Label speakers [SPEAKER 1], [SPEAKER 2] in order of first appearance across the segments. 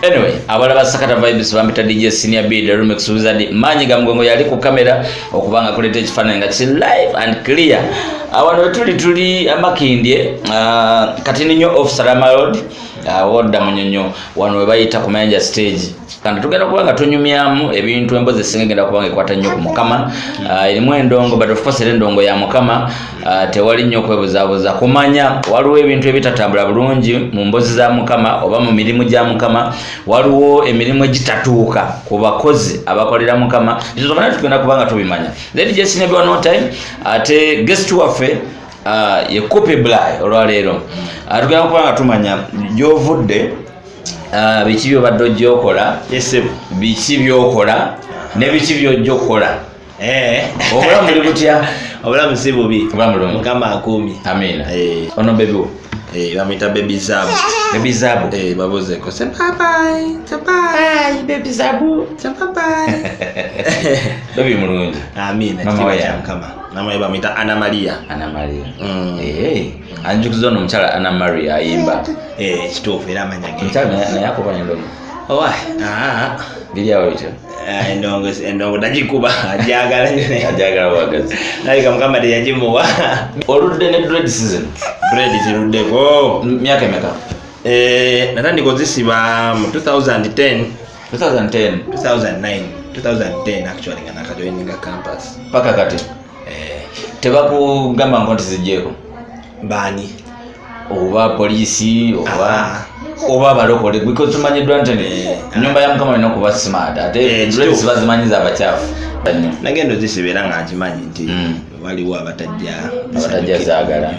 [SPEAKER 1] Anyway, abala basakata vibes bambita DJ Senior B the remix wizard manyi ga mgongo yali ku kamera okubanga kuleta ekifaananyi nga kiri live and clear. Awano tuli amakindye kati ninyo off Salama Road wodda munyonyo wano we bayita ku Mayanja stage. Kandi tugenda kubanga tunyumyamu ebintu emboze singenda kubanga ekwata nnyo ku Mukama erimu endongo but of course endongo ya Mukama tewali nnyo kwebuzabuza kumanya waliwo ebintu ebitatambula bulungi mu mbozi za Mukama oba mu mirimu gya Mukama waliwo emirimu egitatuuka ku bakozi abakolera Mukama izo zonna tugenda kubanga tubimanya. Then just in one time ate guest waffe ye Kope Blay olwaleero tugenda kubanga tumanya gyovudde biki byobadde ojjokola biki byokola ne biki byojjokola obulamu buli butya?
[SPEAKER 2] Obulamu si bubi,
[SPEAKER 1] Mukama
[SPEAKER 2] akuumi.
[SPEAKER 1] Amina. Ono baby
[SPEAKER 2] bamuyita Baby Zabu.
[SPEAKER 1] Baby Zabu
[SPEAKER 2] babozeko se bye
[SPEAKER 1] Baby Zabu
[SPEAKER 2] bye
[SPEAKER 1] baby mulungi.
[SPEAKER 2] Amina.
[SPEAKER 1] Mama ya
[SPEAKER 2] Mukama namwe bamuyita Anna Maria.
[SPEAKER 1] Anjukiza ono mukyala Anna Maria ayimba
[SPEAKER 2] kituufu era amanyage
[SPEAKER 1] mukyala naye akubanya endongo biri awo bityo
[SPEAKER 2] endongo dagikuba ajagala
[SPEAKER 1] wagazi
[SPEAKER 2] nalika Mukama teyagimuwa.
[SPEAKER 1] Oludde ne dread season
[SPEAKER 2] ziruddeko
[SPEAKER 1] myaka emeka?
[SPEAKER 2] Natandika ozisiba mu 2010 actually nga nakajoininga campus
[SPEAKER 1] paka kati tebakugamba nti zijjeeko
[SPEAKER 2] bani
[SPEAKER 1] oba polisi oba abalokole because tumanyiddwa nti ennyumba ya Mukama olina okuba smart ate ziba zimanyiza abakyafu.
[SPEAKER 2] Nagenda ozisiba era nga nkimanyi nti waliwo abatajja
[SPEAKER 1] zaagala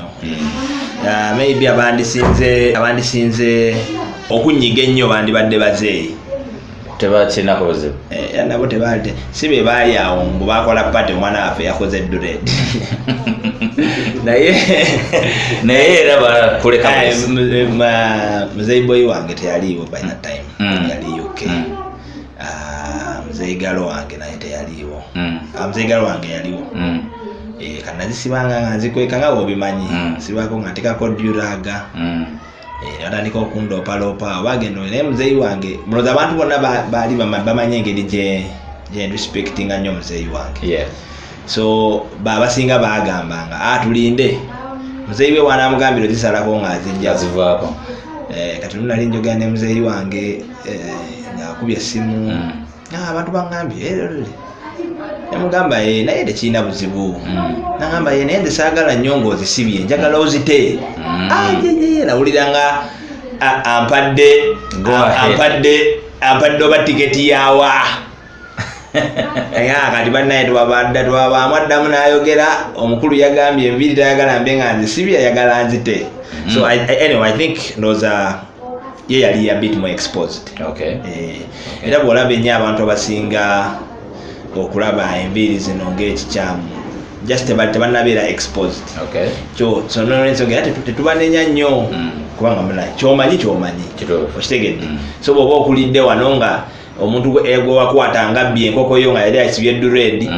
[SPEAKER 2] maybe abandisinze okunyiga ennyo bandibadde bazeeyi
[SPEAKER 1] tebakinako buzibu
[SPEAKER 2] nabo tebalite si be baali awo mbu bakola pate omwana waffe yakoze dread naye
[SPEAKER 1] era bakuleka
[SPEAKER 2] muzeyi boy wange teyaliiwo by that time yali UK. Muzeyi galo wange naye teyaliiwo. Muzeyi galo wange yaliwo kanazisibanga nga nzikweka nga bwobimanyi sibako nga ntekako duraga natandika okundopaloopa bagenda naye muzeyi wange muloza abantu bonna baali bamanye engeri gye respectinga nnyo muzeyi wange. So basinga bagambanga tulinde muzeyi we wanamugambira ozisalako nga
[SPEAKER 1] zivaako
[SPEAKER 2] kati nali njogera ne muzeyi wange ng'akubye essimu abantu bangambye namugamba naye tekirina buzibu nagamba naye nze saagala nnyo ng'ozisibye njagala ozite nawulira nga ampadde oba tiketi yawa kati bannaye twabamwaddamu n'ayogera omukulu yagambye enviiri tayagala mbe nga nzisibye yagala nzite. So anyway I think ye yali a bit more exposed. Era bw'olaba ennyo abantu abasinga okulaba enviiri zino ng'ekikyamu just tebannabeera exposed. So nolwensonga era tetubanenya nnyo kubanga mulayi kyomanyi okitegedde. So bw'oba okulidde wano nga omuntu gwe wakwatanga bye enkoko yo nga yali asibye dread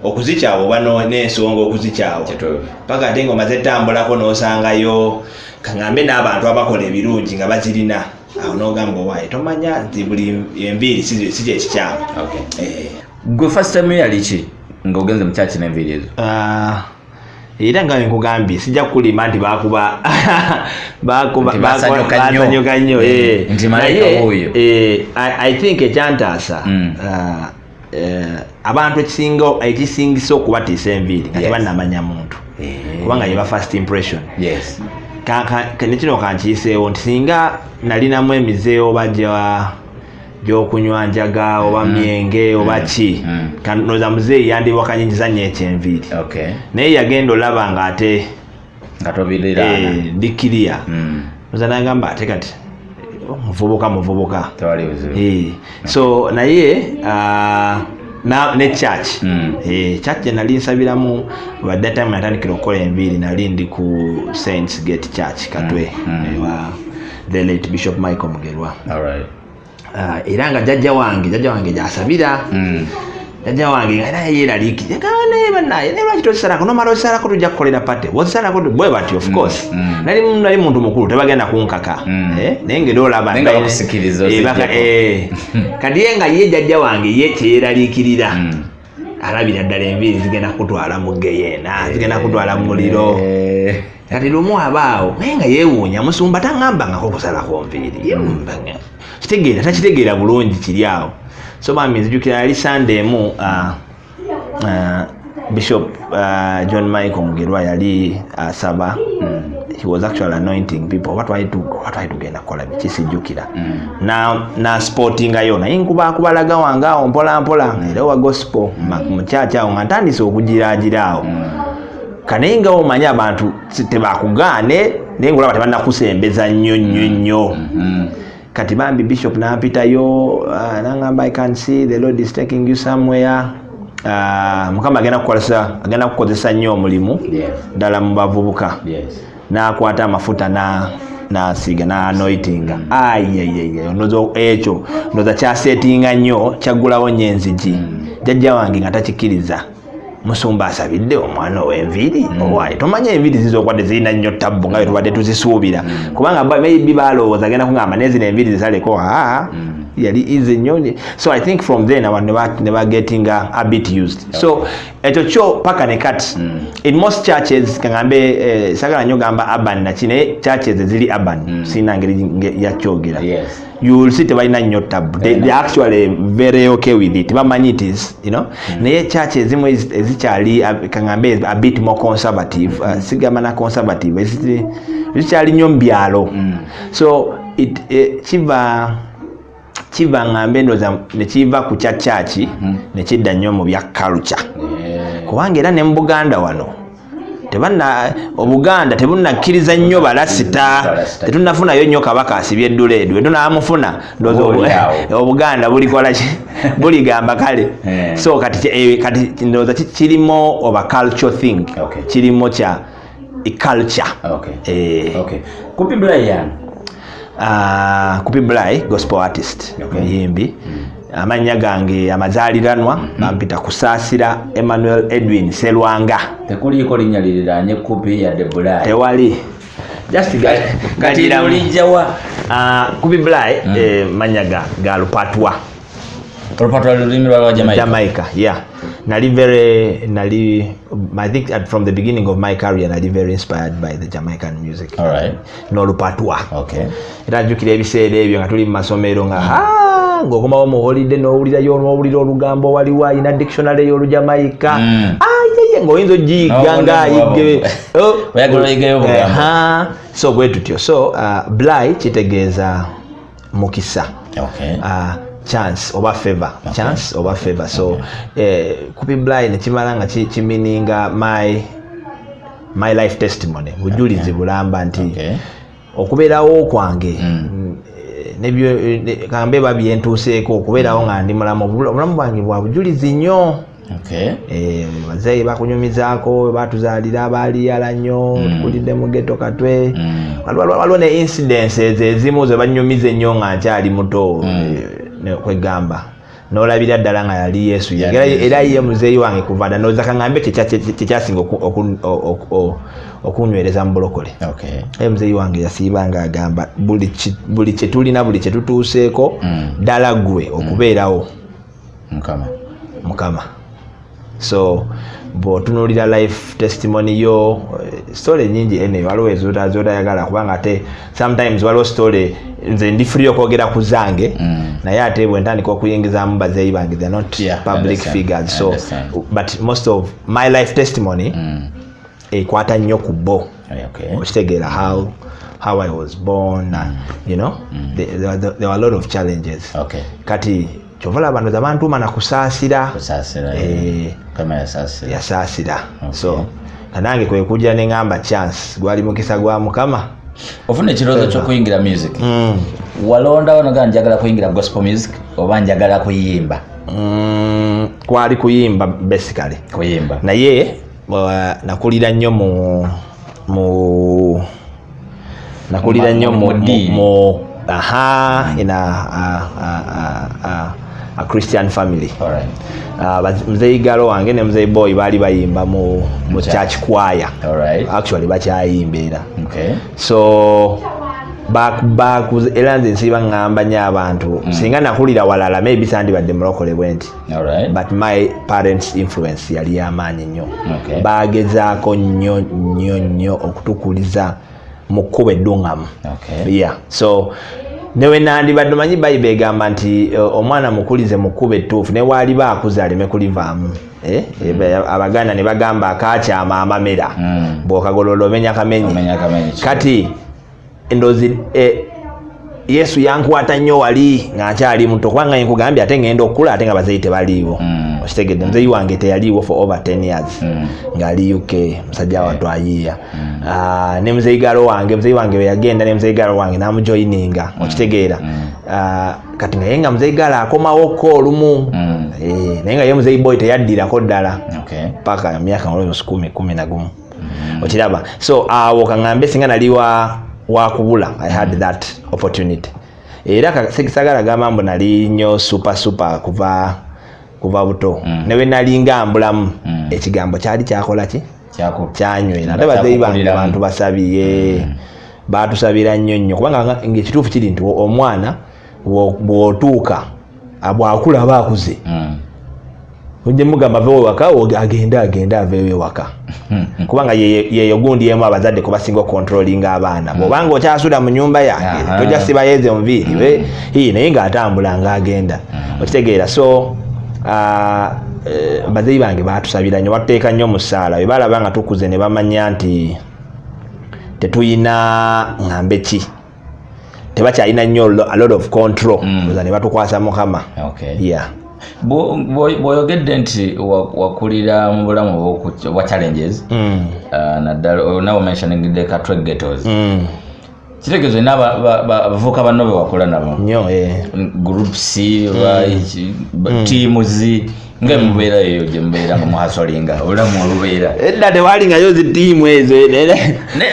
[SPEAKER 2] okuzikyawa oba n'ensonga okuzikyawa paka ate ng'omaze tambulako n'osangayo kangambe n'abantu abakola ebirungi nga bazirina awo n'ogamba owaaye tomanya nti buli enviiri si kyekikyamu.
[SPEAKER 1] Gwe first time yali ki ng'ogenze mu kyaki n'enviiri ezo?
[SPEAKER 2] Era nga nkugambye sijja kulima nti basanyuka nnyo I think ekyantaasa abantu ekisingisa okubatiisa enviiri nga tebannamanya muntu kubanga yeba first impression. Nekino kankiyiseewo nti singa nalinamu emize oba gy'okunywa njaga oba myenge oba ki kanoza muzeeyi yandiwakanyingiza nnyo ekyenviiri naye yagenda olaba nga ate ndikiriya noza nagamba ate kati muvubuka so naye ne church church nali nsabiramu by that time natandikira okukola enviiri nali ndi ku Saints Gate Church Katwe the late Bishop Michael Mugerwa. Era nga jjajja wange gy'asabira jajja wange era yeeraliikirira gane bannaye ne lwaki tosalako nomala osalako tujja kukolera pate wosalako bwe bati of course nali muntu mukulu tebagenda kunkaka naye ngeri olaba kati ye nga ye jajja wange ye kyeyeraliikirira alabira ddala enviiri zigenda kutwala mu geyeena zigenda kutwala mu muliro kati lumu abaawo naye nga yeewuunya musumba taŋŋambangako okusalako nviiri takitegeera bulungi kiri awo so bambi nzijukira yali Sunday emu Bishop John Michael Mugerwa yali asaba he was actually anointing people what why to genda kola bikisijukira na sporting ayo naye nkubalaga wange awo mpola era wa gospel mu church awo ntandise okugiraagira awo kane nga omanya abantu tebakugaane naye ngolaba tebannakusembeza nnyo kati bambi Bishop nampitayo nangamba I can see the Lord is taking you somewhere mukama agenda kukozesa nnyo omulimu ddala mu bavubuka n'akwata amafuta n'asiiga n'anoitinga onozo ekyo ndoza kyaseetinga nnyo kyaggulawo nnyo enzigi jajja wange nga takikkiriza musumba asabidde omwana ow'enviiri owaaye tomanya enviiri zizokwadde zirina nnyo tabbu nga bwe tubadde tuzisuubira kubanga maybe balowooza agenda kuŋŋamba nezino enviiri zisaleko yali easy nnyo so I think from then abantu ne bagetting a bit used so ekyo kyo paka ne kati in most churches kaŋŋambe sagala nnyo gamba urban nakine churches eziri urban sirina ngeri yakyogera you will see tebalina nnyo tabbu they actually very okay with it bamanyi it is you know naye churches ezimu ezikyali kaŋŋambe a bit more conservative sigamba na conservative ezikyali nnyo mu byalo so kiva ngambe ndoza nekiva ku chachi nekidda nnyo mu bya culture kubanga era ne mu Buganda wano Obuganda tebunakkiriza nnyo balasita tetunafunayo nnyo kabaka asibye edduleedwe tunamufuna ndoza Obuganda bulikola buligamba kale so kati ndoza kirimo oba culture thing kirimo kya culture
[SPEAKER 1] Kupi Brian
[SPEAKER 2] Kupi Bly gospel artist muyimbi amanya gange amazaaliranwa bampita Kusaasira Emmanuel Edwin Selwanga
[SPEAKER 1] tekuliko linnya liriranye Kupi ya de Bly
[SPEAKER 2] tewali just galira
[SPEAKER 1] ulijawa
[SPEAKER 2] Kupi Bly manya ga Lupatwa
[SPEAKER 1] lulimi lwa
[SPEAKER 2] Jamaica I think from the beginning of my career nali very inspired by the Jamaican music no Lupatwa era njukira ebiseera ebyo nga tuli mu masomero nga ng'okomawo mu holiday n'owulira olugambo waliwo ayina dictionary y'Olujamaica ng'oyinza ogiyiga ng'ayigge so bwe tutyo so Bly kitegeeza mukisa chance oba favor so Kupi Bly nekimala nga kimininga my life testimony bujulizi bulamba nti okubeerawo kwange nebyo kambe babyentuuseeko okubeerawo nga ndi mulamu obulamu bwange bwa bujulizi nnyo bazeeyi bakunyumizaako batuzaalira abaliyala nnyo tukulidde mu ghetto katwe waliwo ne incidences ezimu ze banyumiza ennyo nga nkyali muto kwegamba n'olabira ddala nga yali Yesu era ye muzeeyi wange kuva dda ndowooza kaŋŋambe kyekyasinga okunywereza mu bulokole muzeeyi wange yasiiba nga agamba buli kye tulina buli kye tutuuseeko ddala ggwe okubeerawo mukama so bw'otunuulira life testimony yo story nyingi waliwo ezotayagala kubanga ate sometimes waliwo story nze ndi free okwogera ku zange naye ate bwe ntandika okuyingizamu bazeeyi bange they're not public figures so but most of my life testimony ekwata nnyo ku bo okitegeera how I was born you know there were a lot of challenges kati chovala bantu abantuuma na Kusaasira yasaasira so nange kwe kujja ne ngamba chance gwali mukisa gwa Mukama
[SPEAKER 1] ofuna ekirowoozo ky'okuyingira music walondawo nogaa njagala kuyingira gospel music oba njagala kuyimba
[SPEAKER 2] kwali kuyimba basically naye nakulira nnyo mu a Christian family.
[SPEAKER 1] Alright.
[SPEAKER 2] Mzee Galo wange ne Mzee Boy bali bayimba mu church choir.
[SPEAKER 1] Alright.
[SPEAKER 2] Actually bakyayimba era.
[SPEAKER 1] Okay.
[SPEAKER 2] So back era nze nsiba ngamba nnyo abantu singa nakulira walala maybe sandibadde mulokole bwenti.
[SPEAKER 1] Alright.
[SPEAKER 2] But my parents influence yali y'amaanyi nnyo.
[SPEAKER 1] Okay.
[SPEAKER 2] Bagezaako nnyo okutukuliza mu kkubo eddungamu.
[SPEAKER 1] Okay.
[SPEAKER 2] Yeah. So newe nandibadde omanyi Bayibuli egamba nti omwana mukulize mu kkubo ettuufu ne waaliba akuze aleme kulivaamu. Abaganda ne bagamba akaakyama amamera bw'okagolola omenya kamenyi. Kati ndozi Yesu yankwata nnyo wali ng'akyali muto kubanga nkugambye ate ngenda okukula ate nga bazeeyi tebaliiwo. Okitegedde muzeeyi wange teyaliiwo for over 10 years ng'ali UK musajja watwayiiya. Ne muzeeyi galo wange we yagenda ne muzeeyi galo wange n'amujoyininga okitegeera. Kati naye nga muzeeyi galo akomawokko olumu naye nga ye muzeeyi boy teyaddirako ddala paka myaka olwo 11. Okiraba. So awo kaŋŋambe singa nali wakubula I had that opportunity. Era sikisagala gamba mbu nali nnyo super kuva buto. Newe nali ngambulamu ekigambo kyali kyakola ki? Kyanywera. Ate bazeeyi bange bantu basabiye. Batusabira nnyo kubanga ng'ekituufu kiri nti omwana bw'otuuka bw'akula aba akuze. Ujje mugamba vewe waka agenda avewe waka. Kubanga yeyo gundi yemu abazadde kubasinga controlling abaana. Bobanga okyasula mu nyumba yange tojja sibayeze onviri naye ng'atambula ng'agenda. Okitegeera. So bazeeyi bange batusabira nnyo batuteeka nnyo mu ssaala bwe balaba nga tukuze ne bamanya nti tetuyina ŋŋambe ki tebakyalina nnyo a lot of control ne batukwasa Mukama. Yeah. Bw'oyogedde nti wakulira mu bulamu bwa challenges naddala nawe mentioningidde Katwe ghettos. Kitegeezo n'abavubuka banno be wakula nabo nnyo group C teams ng'emubeera eyo gye mubeera nga muhasolinga obulamu olubeera edda tewalingayo zi tiimu ezo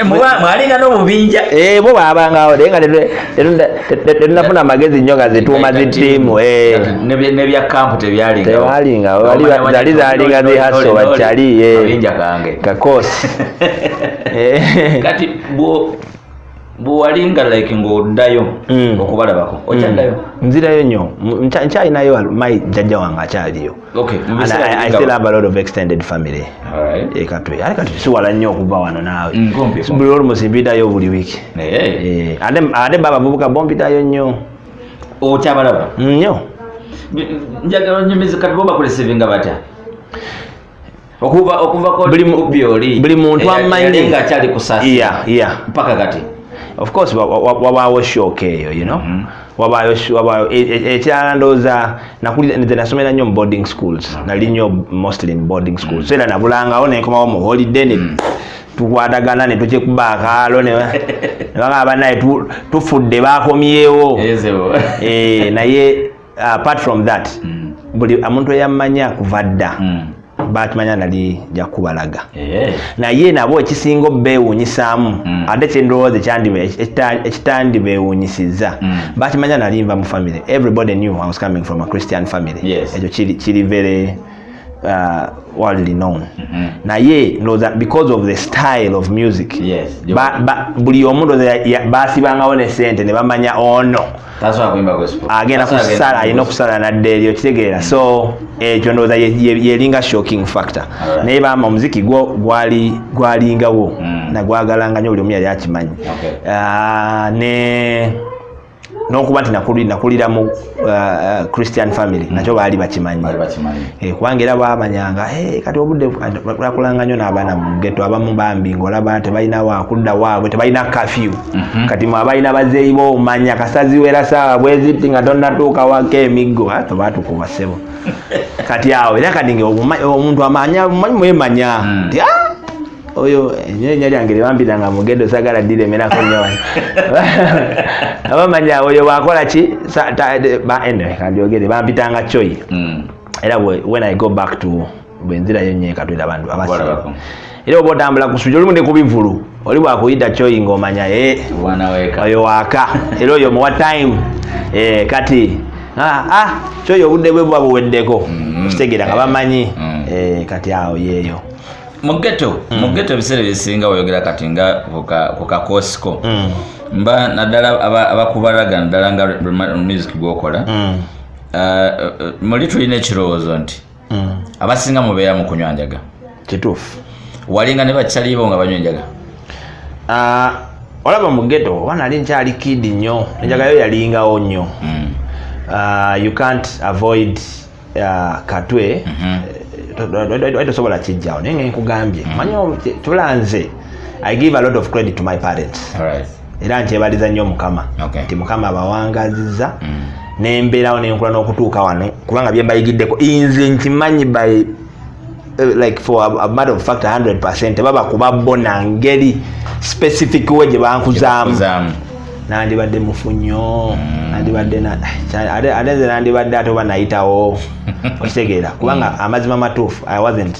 [SPEAKER 2] mwalinga n'obubinja bo baabangawo naye nga tetunafuna amagezi nnyo nga zituuma zi tiimu nebya kampu tebyalingawo zali zalinga zihaso bakyali abinja kange kakoosi kati bw'owalinga like ng'oddayo okubalabako okyaddayo? Nzirayo nnyo nkyalinayo jjajja wange akyaliyo. I still have a lot of extended family. Katwe ate kati siwala nnyo okuva wano naawe buli olumu mpitayo buli wiiki ate babavubuka bo mpitayo nnyo. Okyabalaba nnyo? Njagala nnyumiza kati bo bakulesevinga batya? Okuva buli muntu amanyi nga akyali kusaasira mpaka kati. Of course wabaawo shock eyo wabaayo ekirala ndowooza nze nasomera nnyo mu boarding schools nali nnyo mostly in boarding schools era nabulangawo nenkomawo mu holiday ne tukwatagana ne tukyekuba akaalo ne bagamba naye tufudde bakomyewo naye apart from that buli omuntu eyamanya kuva dda batumanya nali jakubalaga naye nabo ekisinga beewunyisaamu ate kyendowooza ekitandi beewunyisiza batumanya nali nva mu family. Everybody knew I was coming from a Christian family. Ekyo kiri very widely known. Naye ndowooza because of the style of music buli omuntu baasibangawo ne ssente ne bamanya ono agenda kusala alina okusala nadda eri okitegeera. So ekyo ndowooza yelinga shocking factor. Naye bamba omuziki gwalingawo nagwagalanga nnyo buli omu yali akimanyi n'okuba nti nakulira mu Christian family nakyo baali bakimanyi kubanga era bamanyanga kati obudde bulakulanga nnyo n'abaana mu ghetto abamu bambi ng'olaba tebalina wakudda waabwe tebalina curfew kati mwe abalina bazeeyi boomanya kasaziwera saawa bweziti nga tonnatuuka wako emiggo tebatukuba ssebo kati awo era kati omuntu amanya mwemanya nti oyo ennyo lyange lyewambiranga mu ghetto sagala diremerako nnyo abamanya oyo wakola ki kandyogere bampitanga Choi era when I go back to bwenzirayo nnyo Katwera abantu abasiba era oba otambula ku sujja olumu ne ku bivulu oli bwakuyita Choi ng'omanya oyo waaka era oyo muwa time kati kyoyo obudde bwe buba buweddeko kitegeera nga bamanyi kati awo yeeyo
[SPEAKER 1] mu ghetto ebiseera ebisinga oyogera kati nga ku kakoosiko mba naddala abakubalaga naddala nga music gwokola muli tulina ekirowoozo nti abasinga mubeera mu kunywa njaga
[SPEAKER 2] kituufu
[SPEAKER 1] walinga ne bakyalibo nga banywa enjaga
[SPEAKER 2] olaba mu ghetto oba nali nkyali kid nnyo enjaga yo yalingawo nnyo you can't avoid katwe tosobola kijjawo naye nga nkugambye manyi tulanze I give a lot of credit to my parents era nkyebaliza nnyo mukama nti mukama abawangaziza nembeerawo nenkula n'okutuuka wano kubanga bye mbayigiddeko nze nkimanyi by like for a matter of fact 100% baba kuba na ngeri specific we gye bankuzaamu nandibadde mufunyo nandibadde nze nandibadde ate oba nayitawo okitegeera kubanga amazima matuufu I wasn't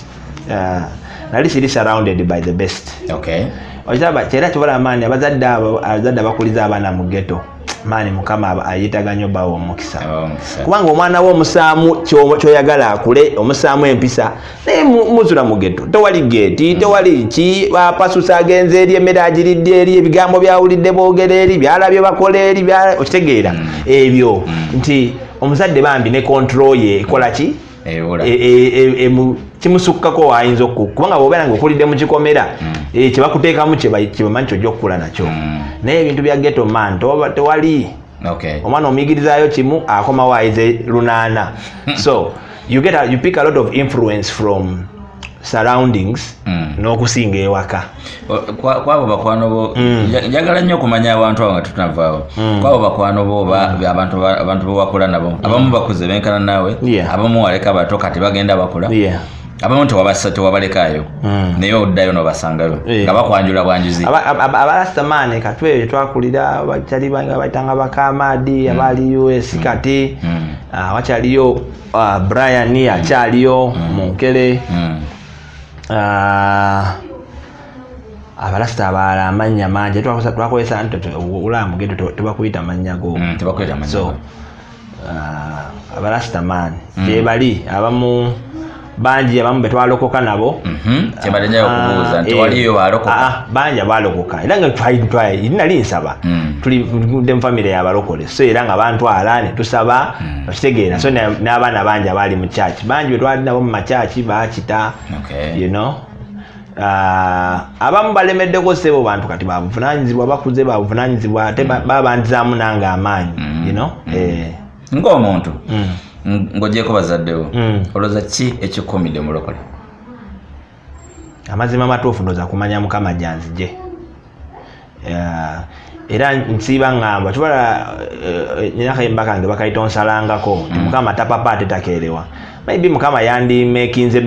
[SPEAKER 2] nali siri surrounded by the best okitaba kyera kyobola amaani abazadde abakuliza abaana mu ghetto maani mukama ayitaga nnyo bawo omukisa kubanga omwana we omusaamu kyoyagala akule omusaamu empisa naye muzula mu ghetto tewali geeti tewali ki bapasusa agenze eri emmere agiridde eri ebigambo byawulidde boogera eri byalabye bakola eri okitegeera ebyo nti omuzadde bambi ne control ye ekola ki kimusukkako wayinza kubanga bwobeera nga okulidde mu kikomera kyebakuteekamu kyebamanyi kyojja okukula nakyo naye ebintu bya ghetto man tewali omwana omuyigirizayo kimu akoma wayize lunaana so you pick a lot of influence from surroundings n'okusinga ewaka
[SPEAKER 1] kwabo bakwano bo njagala nnyo okumanya abantu abo nga tutanavaawo kwabo bakwano bo abantu bewakola nabo abamu bakuze benkana naawe abamu waleka bato kati bagenda bakula abamu tewabalekaayo naye oddayo nobasangayo nga bakwanjula bwanjuzi
[SPEAKER 2] abalastamani katweyo twakulira bakyali banga bayitanga bakamaadi abali US kati wakyaliyo Brian akyaliyo Munkere abalasita abalala amannya mangi twakozesa ulamu ghetto tebakuyita mannya go so abalasita man gyebali abamu bangi abamu betwalokoka nabo
[SPEAKER 1] kyebalenyayo okubuuza nti waliyo balokoka
[SPEAKER 2] bangi abalokoka era nga nali nsaba tuli mu famire y'abalokole so era nga bantwala ne tusaba okitegeera so n'abaana bangi abali mu church bangi betwali nabo mu machachi bakita you know abamu balemeddeko sebo bantu kati babuvunanyizibwa bakuze babuvunanyizibwa ate babantizaamu nange amaanyi you know
[SPEAKER 1] ng'omuntu ng'ogyeko bazaddewo olowooza ki ekikumidde mulokole
[SPEAKER 2] amazima matuufu ndowooza kumanya mukama gyanzije era nsiiba ngamba kibola nyinakayimba kange bakayita onsalangako nti mukama tapapa ate takeerewa maybe mukama yandimekinze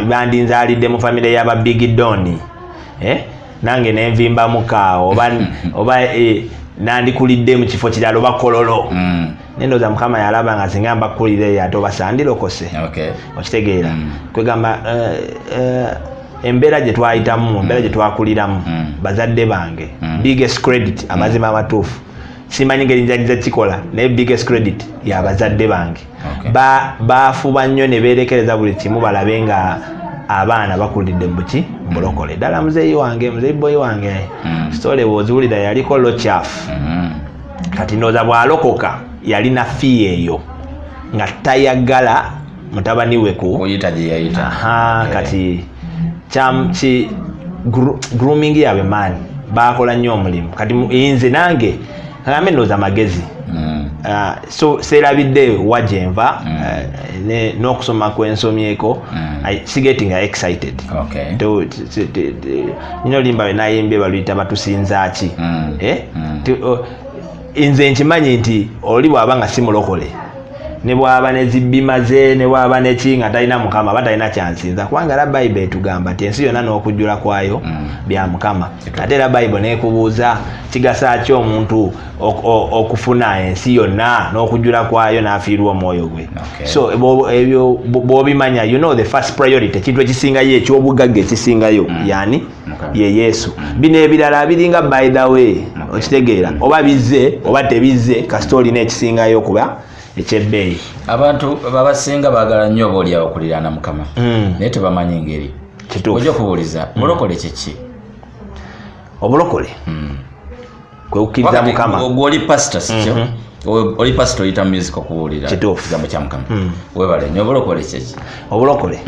[SPEAKER 2] bandinzaalidde mu famire y'aba big doni nange nenvimba mukaawo oba nandikulidde mu kifo kirala oba kololo nendoza mukama yalaba nga singa mbakulire ate oba sandirokose okitegeera kwegamba embeera gye twayitamu embeera gye twakuliramu bazadde bange biggest credit amazima amatuufu simanyi ngeri njaliza kikola naye biggest credit yabazadde bange bafuba nnyo ne beerekereza buli kimu balabe nga abaana bakulidde muki mulokole ddala muzeeyi wange muzeeyi boyi wange sitole bwoziwulira yaliko lokyafu kati ndowooza bwalokoka yalina fii eyo nga tayagala mutabani we
[SPEAKER 1] kuyita gye yayita
[SPEAKER 2] kati grooming yaabwe maani bakola nnyo omulimu kati nze nange agambe ndowooza magezi so serabidde wagyenva n'okusoma kwensomyeko getting excited nino limba benayimbye baluyita batusinzaaki nze nkimanyi nti oli bw'aba nga si mulokole ne bw'aba nezibima ze ne bw'aba neki nga talina mukama aba talina kyansinza kubanga era bayibuli etugamba nti ensi yonna n'okujjula kwayo bya mukama ate era bayibuli neekubuuza kigasa ki omuntu okufuna ensi yonna n'okujjula kwayo n'afiirwa omwoyo gwe so ebyo bw'obimanya you know the first priority ekintu ekisingayo ekyobugagga ekisingayo yani ye Yesu bino ebirala biringa by the way okitegeera oba bizze oba tebizze kasita olina ekisingayo kuba ekyebbeeyi.
[SPEAKER 1] Abantu babasinga baagala nnyo obaoli abakuliraana Mukama naye tebamanyi ngeri. Ojja kubuuliza bulokole kiki?
[SPEAKER 2] Obulokole kwe kukkiriza Mukama.
[SPEAKER 1] Oli pastor sikyo? Oli pastor oyita music okubuulira ekigambo kya Mukama. Weebale nnyo. Obulokole kiki?
[SPEAKER 2] Obulokole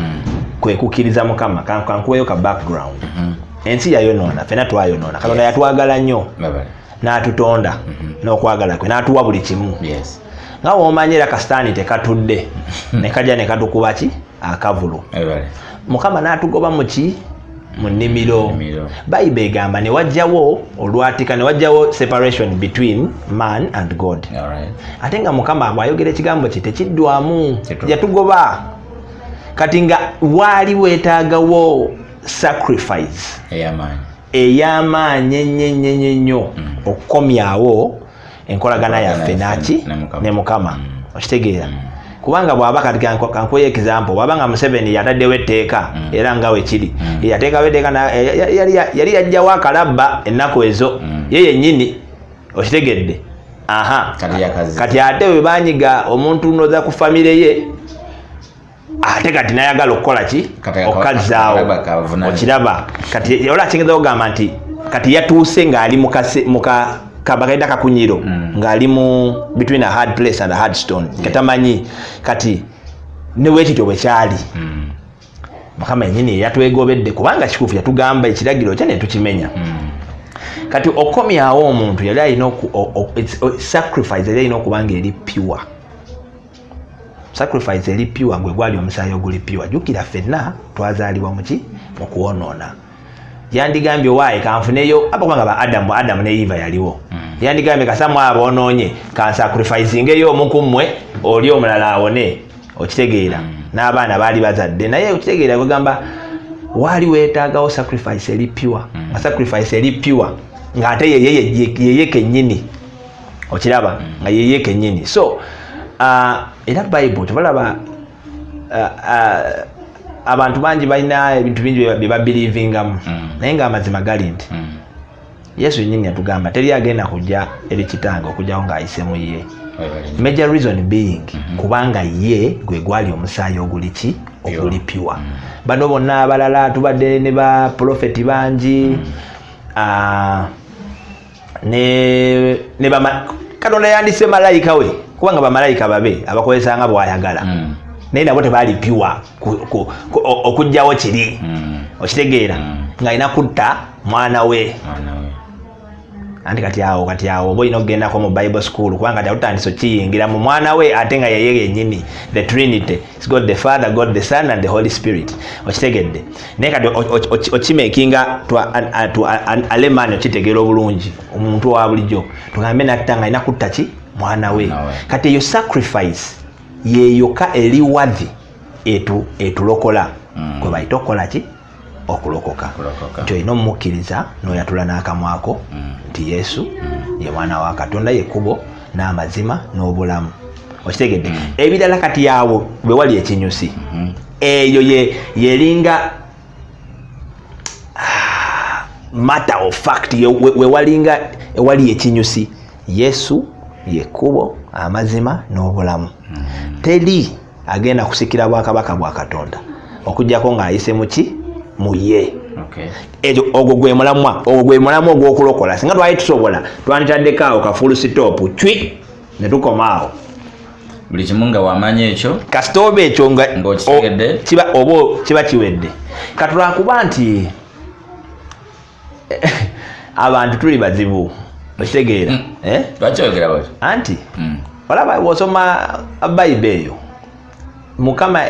[SPEAKER 2] kwe kukkiriza Mukama. Kankuweeyo ka background. Ensi yayonoona, ffenna twayonoona. Katonda yatwagala nnyo n'atutonda n'okwagala kwe n'atuwa buli kimu. Nga w'omanyi era kasitaani tekatudde ne kajja ne katukuba ki? Akavulu. Mukama n'atugoba mu ki? Mu nnimiro. Bayibuli egamba ne wajjawo olwatika, ne wajjawo separation between man and God. Ate nga Mukama bw'ayogera ekigambo kye tekiddwamu, yatugoba. Kati nga waali weetaagawo sacrifice ey'amaanyi ennyo okukomyawo enkolagana yaffe naki ne Mukama. Okitegeera? Kubanga bw'aba kati kankuweeyo example, bw'aba nga Museveni yataddewo etteeka era nga weekiri yateekawo etteeka yali yajjawo akalabba ennaku ezo ye yennyini. Okitegedde? Kati ate we banyiga omuntu noza ku famire ye ate kati nayagala okukola ki? Okazzaawo. Okiraba? Kati ola kingeza okugamba nti kati yatuuse ng'ali kabagaida kakunyiro ng'ali mu between a hard place and a hard stone. Katamanyi kati ne wekityo bwe kyali. Mukama yennyini yatwegobedde kubanga kikuufu yatugamba ekiragiro kye ne tukimenya. Kati okomyawo omuntu yali alina sacrifice yali alina okuba ng'eri pure. Sacrifice eri pure gwe gwali omusaayi oguli pure. Jjukira ffenna twazaalibwa muki? Mu kuwonoona. Yandigambye waayi kanfuneyo abakubanga ba Adamu ne Eva yaliwo. Yandigambye kasamwe aboonoonye kansacrificingeyo omu ku mmwe oli omulala awone. Okitegeera? N'abaana baali bazadde naye okitegeera kugamba waali weetaagawo sacrifice eri pure. Sacrifice eri pure ng'ate yeye kennyini. Okiraba? Nga yeye kennyini. So era Bible tubalaba abantu bangi balina ebintu bingi bye babelievingamu naye ng'amazima gali nti Yesu yennyini yatugamba teri agenda kujja eri Kitange okujjawo ng'ayise mu ye. Major reason being kubanga ye gwe gwali omusaayi oguli ki? Oguli pure. Bano bonna abalala tubadde ne ba profeti bangi ne Katonda yandise malayika we kubanga bamalayika babe abakozesanga bw'ayagala. Naye nabo tebaali pure okujjawo kiri. Okitegeera? Ng'alina kutta mwana we. Anti kati awo oba olina okugendako mu Bible school kubanga kati atutandise okiyingira mu mwana we ate nga yeye yennyini. The Trinity. It's God the Father, God the Son and the Holy Spirit. Okitegedde? Naye kati okimekinga alemani okitegeera obulungi omuntu wa bulijjo. Tugambe natta nga alina kutta ki? Mwana we. Kati eyo sacrifice yeyoka eri wadhi etulokola. Gwe bayita okukola ki? Okulokoka. Nti olina omukkiriza n'oyatula n'akamwako nti Yesu ye mwana wa Katonda, ye kkubo n'amazima n'obulamu. Okitegedde? Ebirala kati yawo bwe wali ekinyusi eyo yeringa matter of fact we walinga ewali ekinyusi. Yesu ye kkubo, amazima n'obulamu. Teri agenda kusikira bwakabaka bwa Katonda okujjako ng'ayise muki? Mu ye. Ogwo gwe mulamwa ogw'okulokola. Singa twali tusobola twanditaddeko awo ka full stop cwi ne tukomaawo.
[SPEAKER 1] Buli kimu nga wamanya ekyo
[SPEAKER 2] kasita oba ekyo
[SPEAKER 1] ng'okitegedde
[SPEAKER 2] kiba kiwedde. Katulakuba nti abantu tuli bazibu. Okitegeera?
[SPEAKER 1] Lwaki oyogera bw'otyo?
[SPEAKER 2] Anti olaba bw'osoma Bayibuli eyo Mukama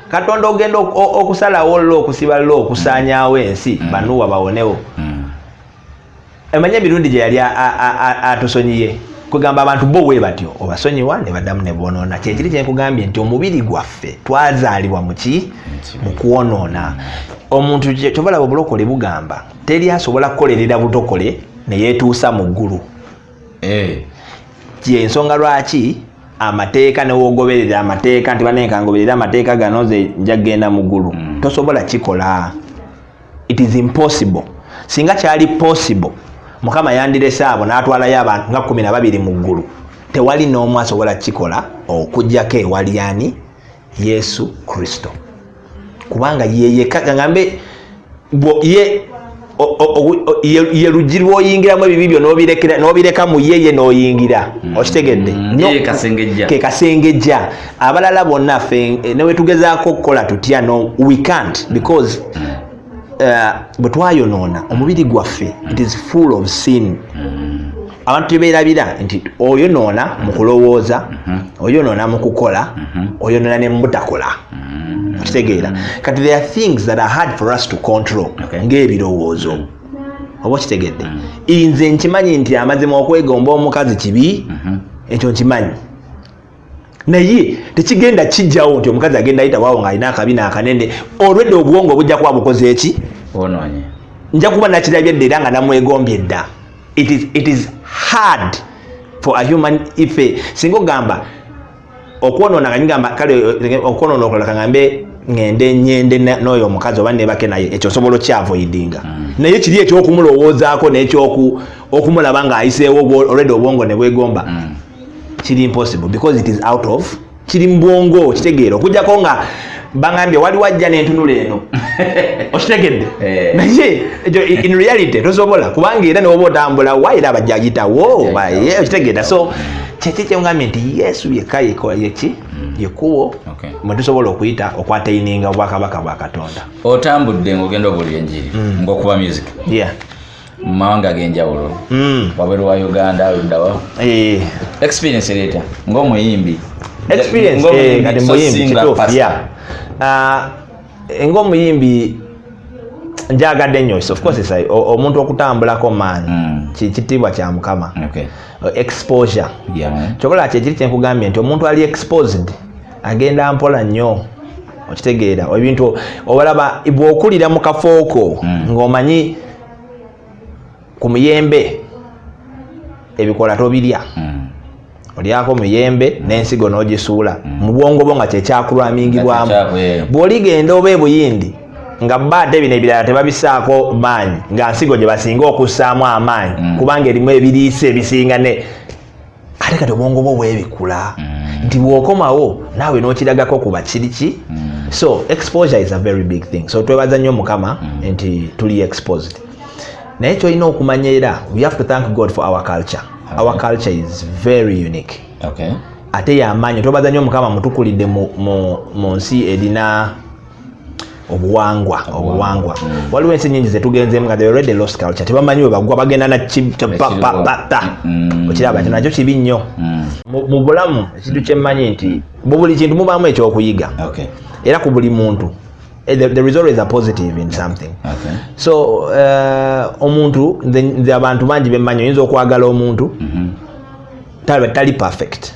[SPEAKER 2] Katonda ogenda okusalawo lo okusiba lo okusaanyaawo ensi banuwa bawonewo. Emanye emirundi gye yali atusonyiye kugamba abantu bo bwe batyo obasonyiwa ne baddamu ne boonoona. Kyekiri kye nkugambye nti omubiri gwaffe twazaalibwa mu ki? Mu kuwonoona. Omuntu kyobalaba obulokole bugamba teri asobola kukolerera butokole ne yeetuusa mu ggulu. Ensonga lwaki amateeka ne wogoberera amateeka nti banenka ngoberera amateeka gano ze njagenda mu ggulu. Tosobola kikola. It is impossible. Singa kyali possible Mukama yandirese abo n'atwalayo abantu nga 12 mu ggulu tewali n'omu asobola kikola okujjako ewali ani Yesu Kristo kubanga yeye kagambe ye luggi lw'oyingiramu ebibibyo n'obireka mu yeye n'oyingira okitegedde ke kasengejja abalala bonna ffe newe tugezaako okukola tutya no we can't because bwe twayonoona omubiri gwaffe it is full of sin abantu tebeerabira nti oyonoona mu kulowooza oyonoona mu kukola oyonoona ne mu butakola okitegeera kati there are things that are hard for us to control ng'ebirowoozo oba okitegedde nze nkimanyi nti amazima okwegomba omukazi kibi ekyo nkimanyi naye tekigenda kijjawo nti omukazi agenda ayita waawo ng'alina akabina akanene olwedde obwongo bujja kuba bukoze eki
[SPEAKER 1] ononye
[SPEAKER 2] nja kuba nakirabye dde era nga namwegombye dda it is hard for a human ife singa ogamba okwonoona kanyigamba kale okwonoona okola kagambe ngende nyende n'oyo omukazi oba nebake naye ekyo osobola okyavoidinga naye kiri ekyokumulowoozaako n'ekyokumulaba ng'ayiseewo olwedde obwongo ne bwegomba kiri impossible because it is out of kiri mu bwongo kitegeera okujjako nga bangambye wali wajja n'entunula eno okitegedde naye in reality tosobola kubanga era newoba otambula waira bajja agitawo okitegeera so kyekyekyongambye nti Yesu yekka yeki yekuwo mwe tusobola okuyita okwateininga obwakabaka bwa Katonda
[SPEAKER 1] otambudde ng'ogenda obulira enjiri ng'okuba music mu mawanga ag'enjawulo wabweru wa Uganda luddawa experience leeta ng'omuyimbi
[SPEAKER 2] kati muyimbi kituufu ng'omuyimbi njagadde nnyo of course omuntu okutambulako maanyi kitiibwa kya Mukama exposure kyokola kyekiri kyenkugambye nti omuntu ali exposed agenda mpola nnyo okitegeera ebintu obalaba bw'okulira mu kafooko ng'omanyi ku muyembe ebikola tobirya olyako muyembe n'ensigo n'ogisuula mu bwongo bwo nga kyekyakulwamingibwamu bw'oligenda oba ebuyindi nga ate bino ebirala tebabisaako maanyi nga nsigo gye basinga okussaamu amaanyi kubanga erimu ebiriisa ebisinga ne ate kati obwongo bwo bwebikula nti bw'okomawo naawe n'okiragako kuba kiriki so exposure is a very big thing so twebaza nnyo Mukama nti tuli exposed naye kyolina okumanya era we have to thank God for our culture our culture is very unique ate yamaanyi twebaza nnyo Mukama mutukulidde mu nsi erina obuwangwa waliwo ensi nyingi zetugenzeemu nga they already lost culture tebamanyi we bagwa bagenda na okiraba kino nakyo kibi nnyo mu bulamu ekintu kyemmanyi nti mu buli kintu mubaamu ekyokuyiga era ku buli muntu there is always a positive in something so omuntu nze abantu bangi bemmanyi oyinza okwagala omuntu tali perfect